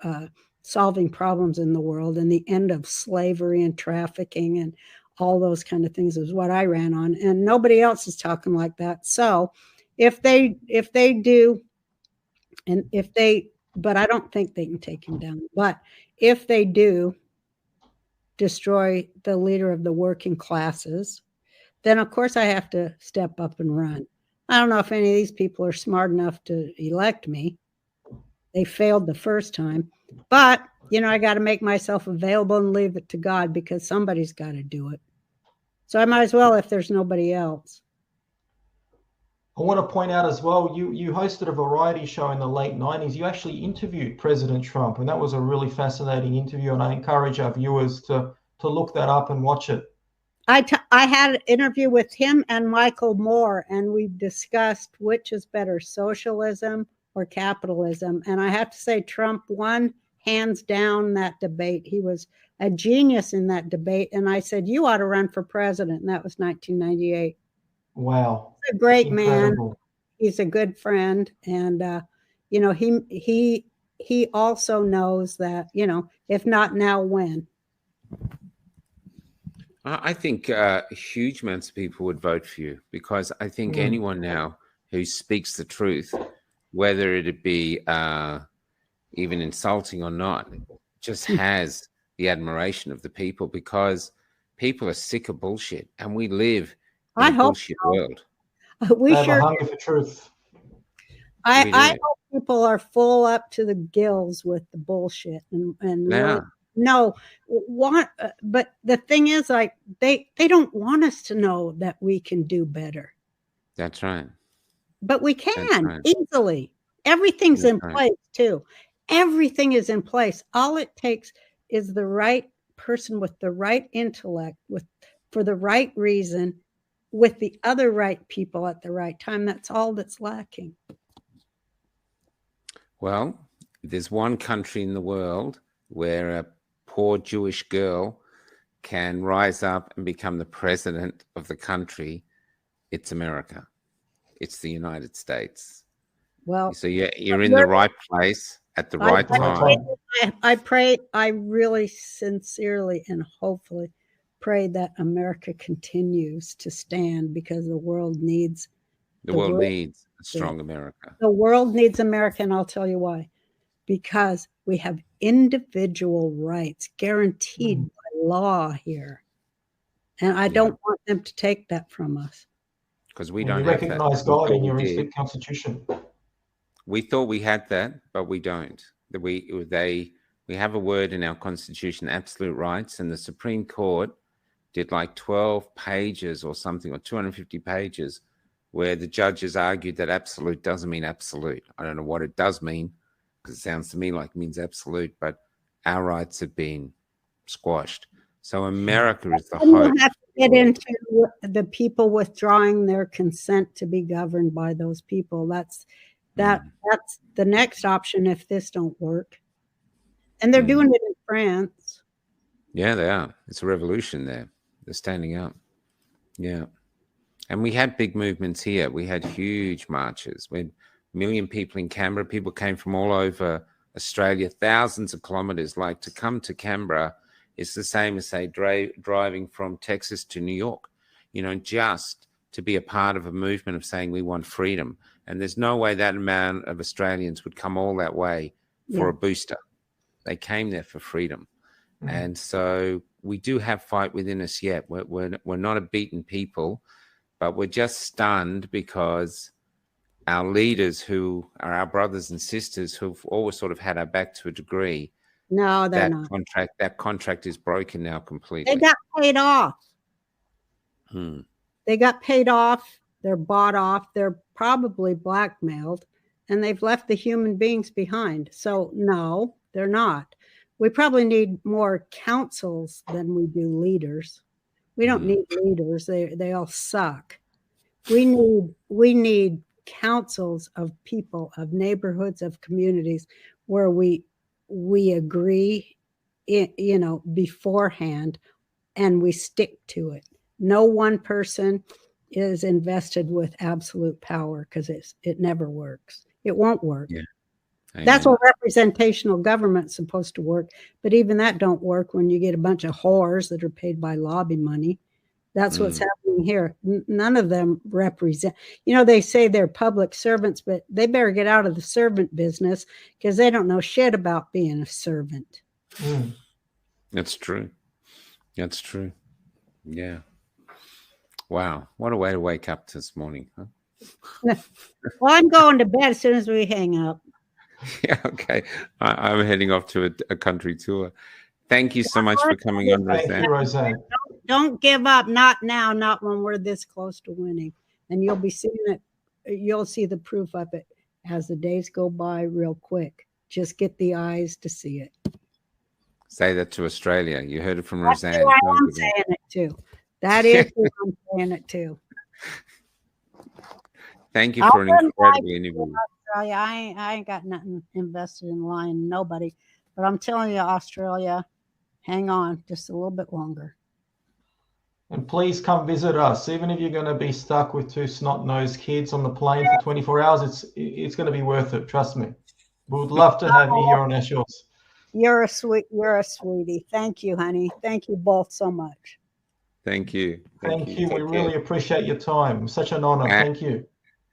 solving problems in the world, and the end of slavery and trafficking and all those kind of things is what I ran on, and nobody else is talking like that. So if they do, but I don't think they can take him down, but if they do destroy the leader of the working classes, then of course I have to step up and run. I don't know if any of these people are smart enough to elect me. They failed the first time, but I got to make myself available and leave it to God because somebody's got to do it. So I might as well if there's nobody else. I want to point out as well, you hosted a variety show in the late 90s. You actually interviewed President Trump, and that was a really fascinating interview, and I encourage our viewers to look that up and watch it. I had an interview with him and Michael Moore, and we discussed which is better, socialism or capitalism. And I have to say Trump won hands down that debate. He was a genius in that debate. And I said, you ought to run for president. And that was 1998. Wow. He's a great Incredible. man. He's a good friend. And, he also knows that, if not now, when. I think huge amounts of people would vote for you because I think anyone now who speaks the truth, whether it be even insulting or not, just has the admiration of the people because people are sick of bullshit and we live in a bullshit world. We They have sure a hunger for truth. I hope people are full up to the gills with the bullshit and really, but the thing is, like they don't want us to know that we can do better. That's right. But we can easily. Everything's in place too. Everything is in place. All it takes is the right person with the right intellect, for the right reason, with the other right people at the right time. That's all that's lacking. Well, there's one country in the world where a poor Jewish girl can rise up and become the president of the country. It's America. It's the United States. Well, so you're in the right place at the right time. I really sincerely and hopefully pray that America continues to stand because the world needs the world needs a strong America. The world needs America, and I'll tell you why. Because we have individual rights guaranteed by law here. And I don't want them to take that from us. Because we don't recognize God in your Constitution. We thought we had that, but we don't. We have a word in our Constitution, absolute rights, and the Supreme Court did like 12 pages or something, or 250 pages, where the judges argued that absolute doesn't mean absolute. I don't know what it does mean, because it sounds to me like it means absolute, but our rights have been squashed. So America is the hope. You have to get into the people withdrawing their consent to be governed by those people. That's the next option if this don't work. And they're doing it in France. Yeah, they are. It's a revolution there. They're standing up. Yeah. And we had big movements here. We had huge marches. We had 1 million people in Canberra. People came from all over Australia, thousands of kilometers, like to come to Canberra It's the same as, say, driving from Texas to New York, you know, just to be a part of a movement of saying we want freedom. And there's no way that amount of Australians would come all that way for a booster. They came there for freedom. And so we do have fight within us yet. We're not a beaten people, but we're just stunned because our leaders, who are our brothers and sisters, who've always sort of had our back to a degree, No, they're not. That contract is broken now completely. They got paid off. Hmm. They got paid off. They're bought off. They're probably blackmailed, and they've left the human beings behind. So no, they're not. We probably need more councils than we do leaders. We don't need leaders. They all suck. We need councils of people, of neighborhoods, of communities where we agree, you know, beforehand, and we stick to it. No one person is invested with absolute power, because it never works. It won't work. Yeah. That's what representational government's supposed to work. But even that don't work when you get a bunch of whores that are paid by lobby money. That's what's happening here. None of them represent, you know, they say they're public servants, but they better get out of the servant business, because they don't know shit about being a servant. That's true. That's true. Yeah. Wow. What a way to wake up this morning, huh? Well, I'm going to bed as soon as we hang up. Yeah, okay. I'm heading off to a country tour. Thank you so much for coming on, Roseanne. Thank you, Roseanne. Don't give up. Not now. Not when we're this close to winning. And you'll be seeing it. You'll see the proof of it as the days go by real quick. Just get the eyes to see it. Say that to Australia. You heard it from Roseanne. That's who I'm saying it too. That is who I'm saying it to. Thank you for an incredible interview. Australia. I ain't got nothing invested in lying, nobody. But I'm telling you, Australia, hang on just a little bit longer. And please come visit us. Even if you're going to be stuck with two snot-nosed kids on the plane for 24 hours, it's going to be worth it. Trust me. We would love to have you here on our shores. You're a sweetie. Thank you, honey. Thank you both so much. Thank you. Thank you. We really appreciate your time. Such an honor. Thank you.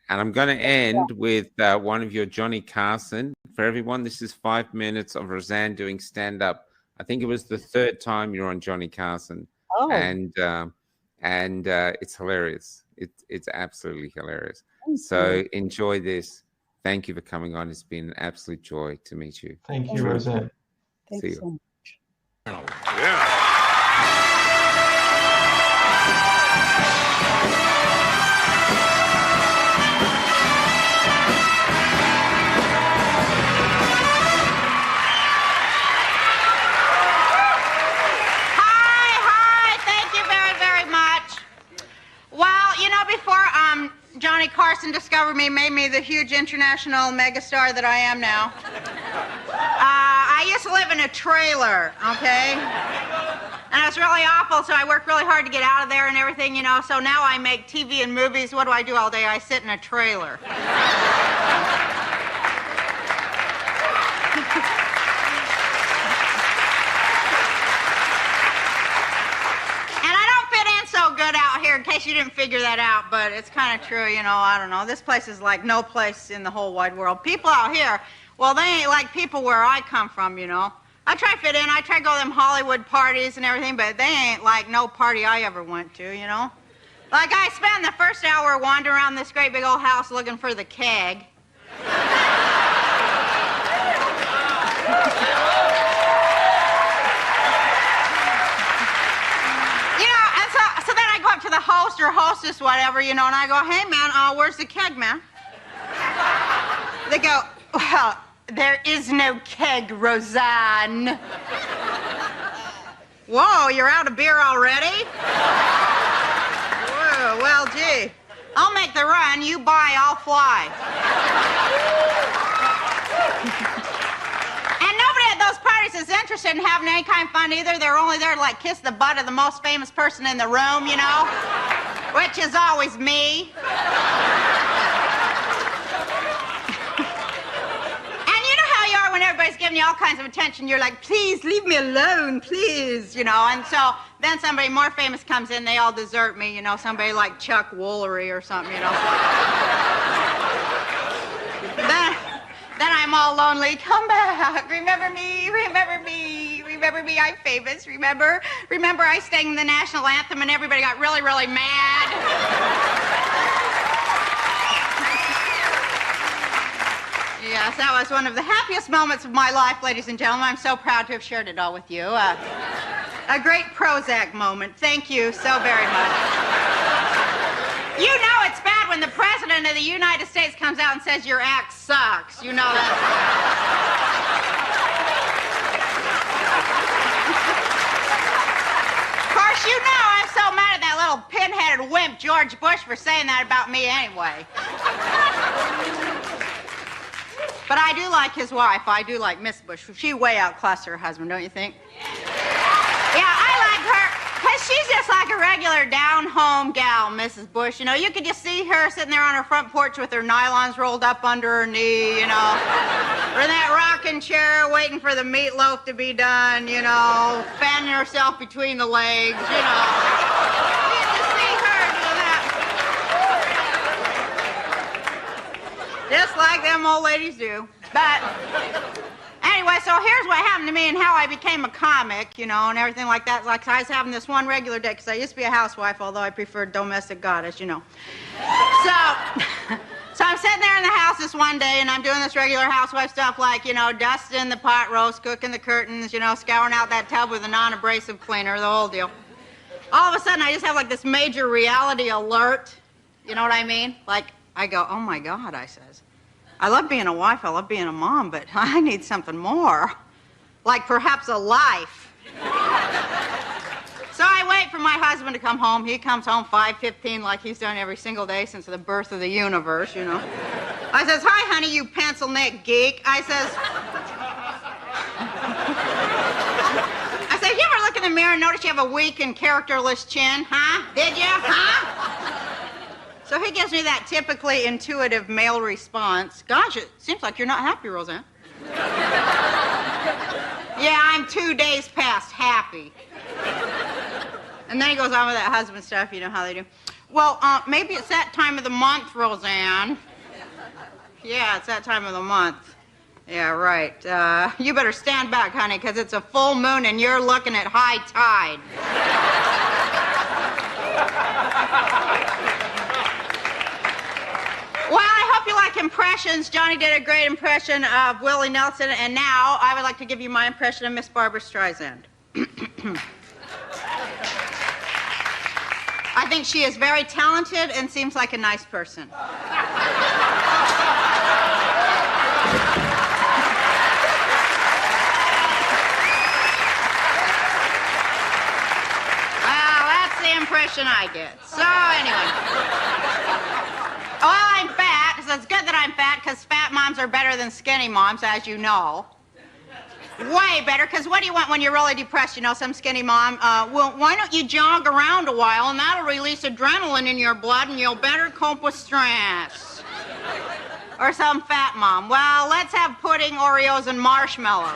And I'm going to end with one of your Johnny Carson. For everyone, this is 5 minutes of Roseanne doing stand-up. I think it was the third time you're on Johnny Carson. Oh. And it's hilarious. It's absolutely hilarious. So enjoy this. Thank you for coming on. It's been an absolute joy to meet you. Thank you, Roseanne. Thanks so much. Yeah. Before Johnny Carson discovered me, made me the huge international megastar that I am now. I used to live in a trailer, okay? And it was really awful, so I worked really hard to get out of there and everything, you know. So now I make TV and movies. What do I do all day? I sit in a trailer. So good out here, in case you didn't figure that out, but it's kind of true, you know. I don't know. This place is like no place in the whole wide world. People out here, well, they ain't like people where I come from, you know. I try to fit in. I try to go to them Hollywood parties and everything, but they ain't like no party I ever went to, you know. Like, I spent the first hour wandering around this great big old house looking for the keg. To the host or hostess, whatever, you know, and I go, hey, man, where's the keg, man? They go, well, there is no keg, Roseanne. Whoa, you're out of beer already? Whoa, well, gee. I'll make the run, you buy, I'll fly. And nobody at those parties is interested in having any kind of fun either. They're only there to, like, kiss the butt of the most famous person in the room, you know? Which is always me. And you know how you are when everybody's giving you you all kinds of attention. You're like, please leave me alone, please, you know. And so then somebody more famous comes in, they all desert me, you know, somebody like Chuck Woolery or something, you know. Then I'm all lonely. Come back. Remember me. Remember me. Remember me. I'm famous. Remember I sang the national anthem and everybody got really, really mad. Yes, that was one of the happiest moments of my life, ladies and gentlemen. I'm so proud to have shared it all with you. A great Prozac moment. Thank you so very much. You know it's bad when the President of the United States comes out and says your act sucks. You know that. Of course, you know I'm so mad at that little pin-headed wimp George Bush for saying that about me anyway. But I do like his wife. I do like Miss Bush. She way outclassed her husband, don't you think? Yeah, I like her. Because she's just like a regular down-home gal, Mrs. Bush. You know, you could just see her sitting there on her front porch with her nylons rolled up under her knee, you know. Or in that rocking chair waiting for the meatloaf to be done, you know. Fanning herself between the legs, you know. You can just see her doing that. Just like them old ladies do. But anyway, so here's what happened to me and how I became a comic, you know, and everything like that. Like I was having this one regular day, because I used to be a housewife, although I preferred domestic goddess, you know. So I'm sitting there in the house this one day, and I'm doing this regular housewife stuff like, you know, dusting the pot roast, cooking the curtains, you know, scouring out that tub with a non-abrasive cleaner, the whole deal. All of a sudden, I just have like this major reality alert. You know what I mean? Like, I go, oh my God, I says. I love being a wife, I love being a mom, but I need something more. Like perhaps a life. So I wait for my husband to come home. He comes home 5:15 like he's done every single day since the birth of the universe, you know. I says, hi, honey, you pencil neck geek. I says, you ever look in the mirror and notice you have a weak and characterless chin, huh? Did you, huh? So he gives me that typically intuitive male response. Gosh, it seems like you're not happy, Roseanne. Yeah, I'm 2 days past happy. And then he goes on with that husband stuff, you know how they do. Well, maybe it's that time of the month, Roseanne. Yeah, it's that time of the month. Yeah, right. You better stand back, honey, because it's a full moon and you're looking at high tide. Well, I hope you like impressions. Johnny did a great impression of Willie Nelson, and now I would like to give you my impression of Miss Barbara Streisand. I think she is very talented and seems like a nice person. Well, that's the impression I get. So anyway. Well, I'm fat, so it's good that I'm fat, because fat moms are better than skinny moms, as you know. Way better, because what do you want when you're really depressed? You know, some skinny mom, well, why don't you jog around a while, and that'll release adrenaline in your blood, and you'll better cope with stress. Or some fat mom, well, let's have pudding, Oreos, and marshmallows.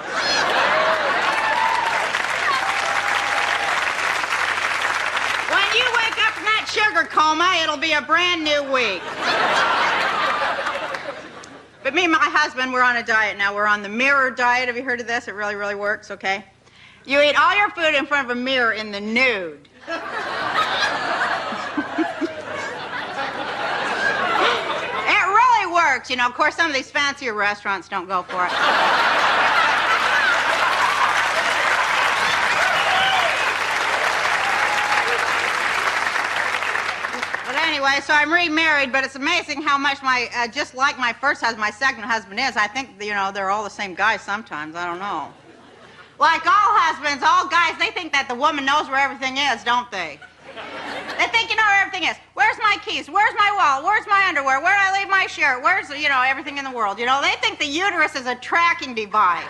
When you wake up from that sugar coma, it'll be a brand new week. But me and my husband, we're on a diet now. We're on the mirror diet. Have you heard of this? It really, really works, okay? You eat all your food in front of a mirror in the nude. It really works. You know, of course, some of these fancier restaurants don't go for it. Anyway, so I'm remarried, but it's amazing how much just like my first husband, my second husband is. I think, you know, they're all the same guy sometimes. I don't know. Like all husbands, all guys, they think that the woman knows where everything is, don't they? They think you know where everything is. Where's my keys? Where's my wallet? Where's my underwear? Where did I leave my shirt? Where's, you know, everything in the world? You know, they think the uterus is a tracking device.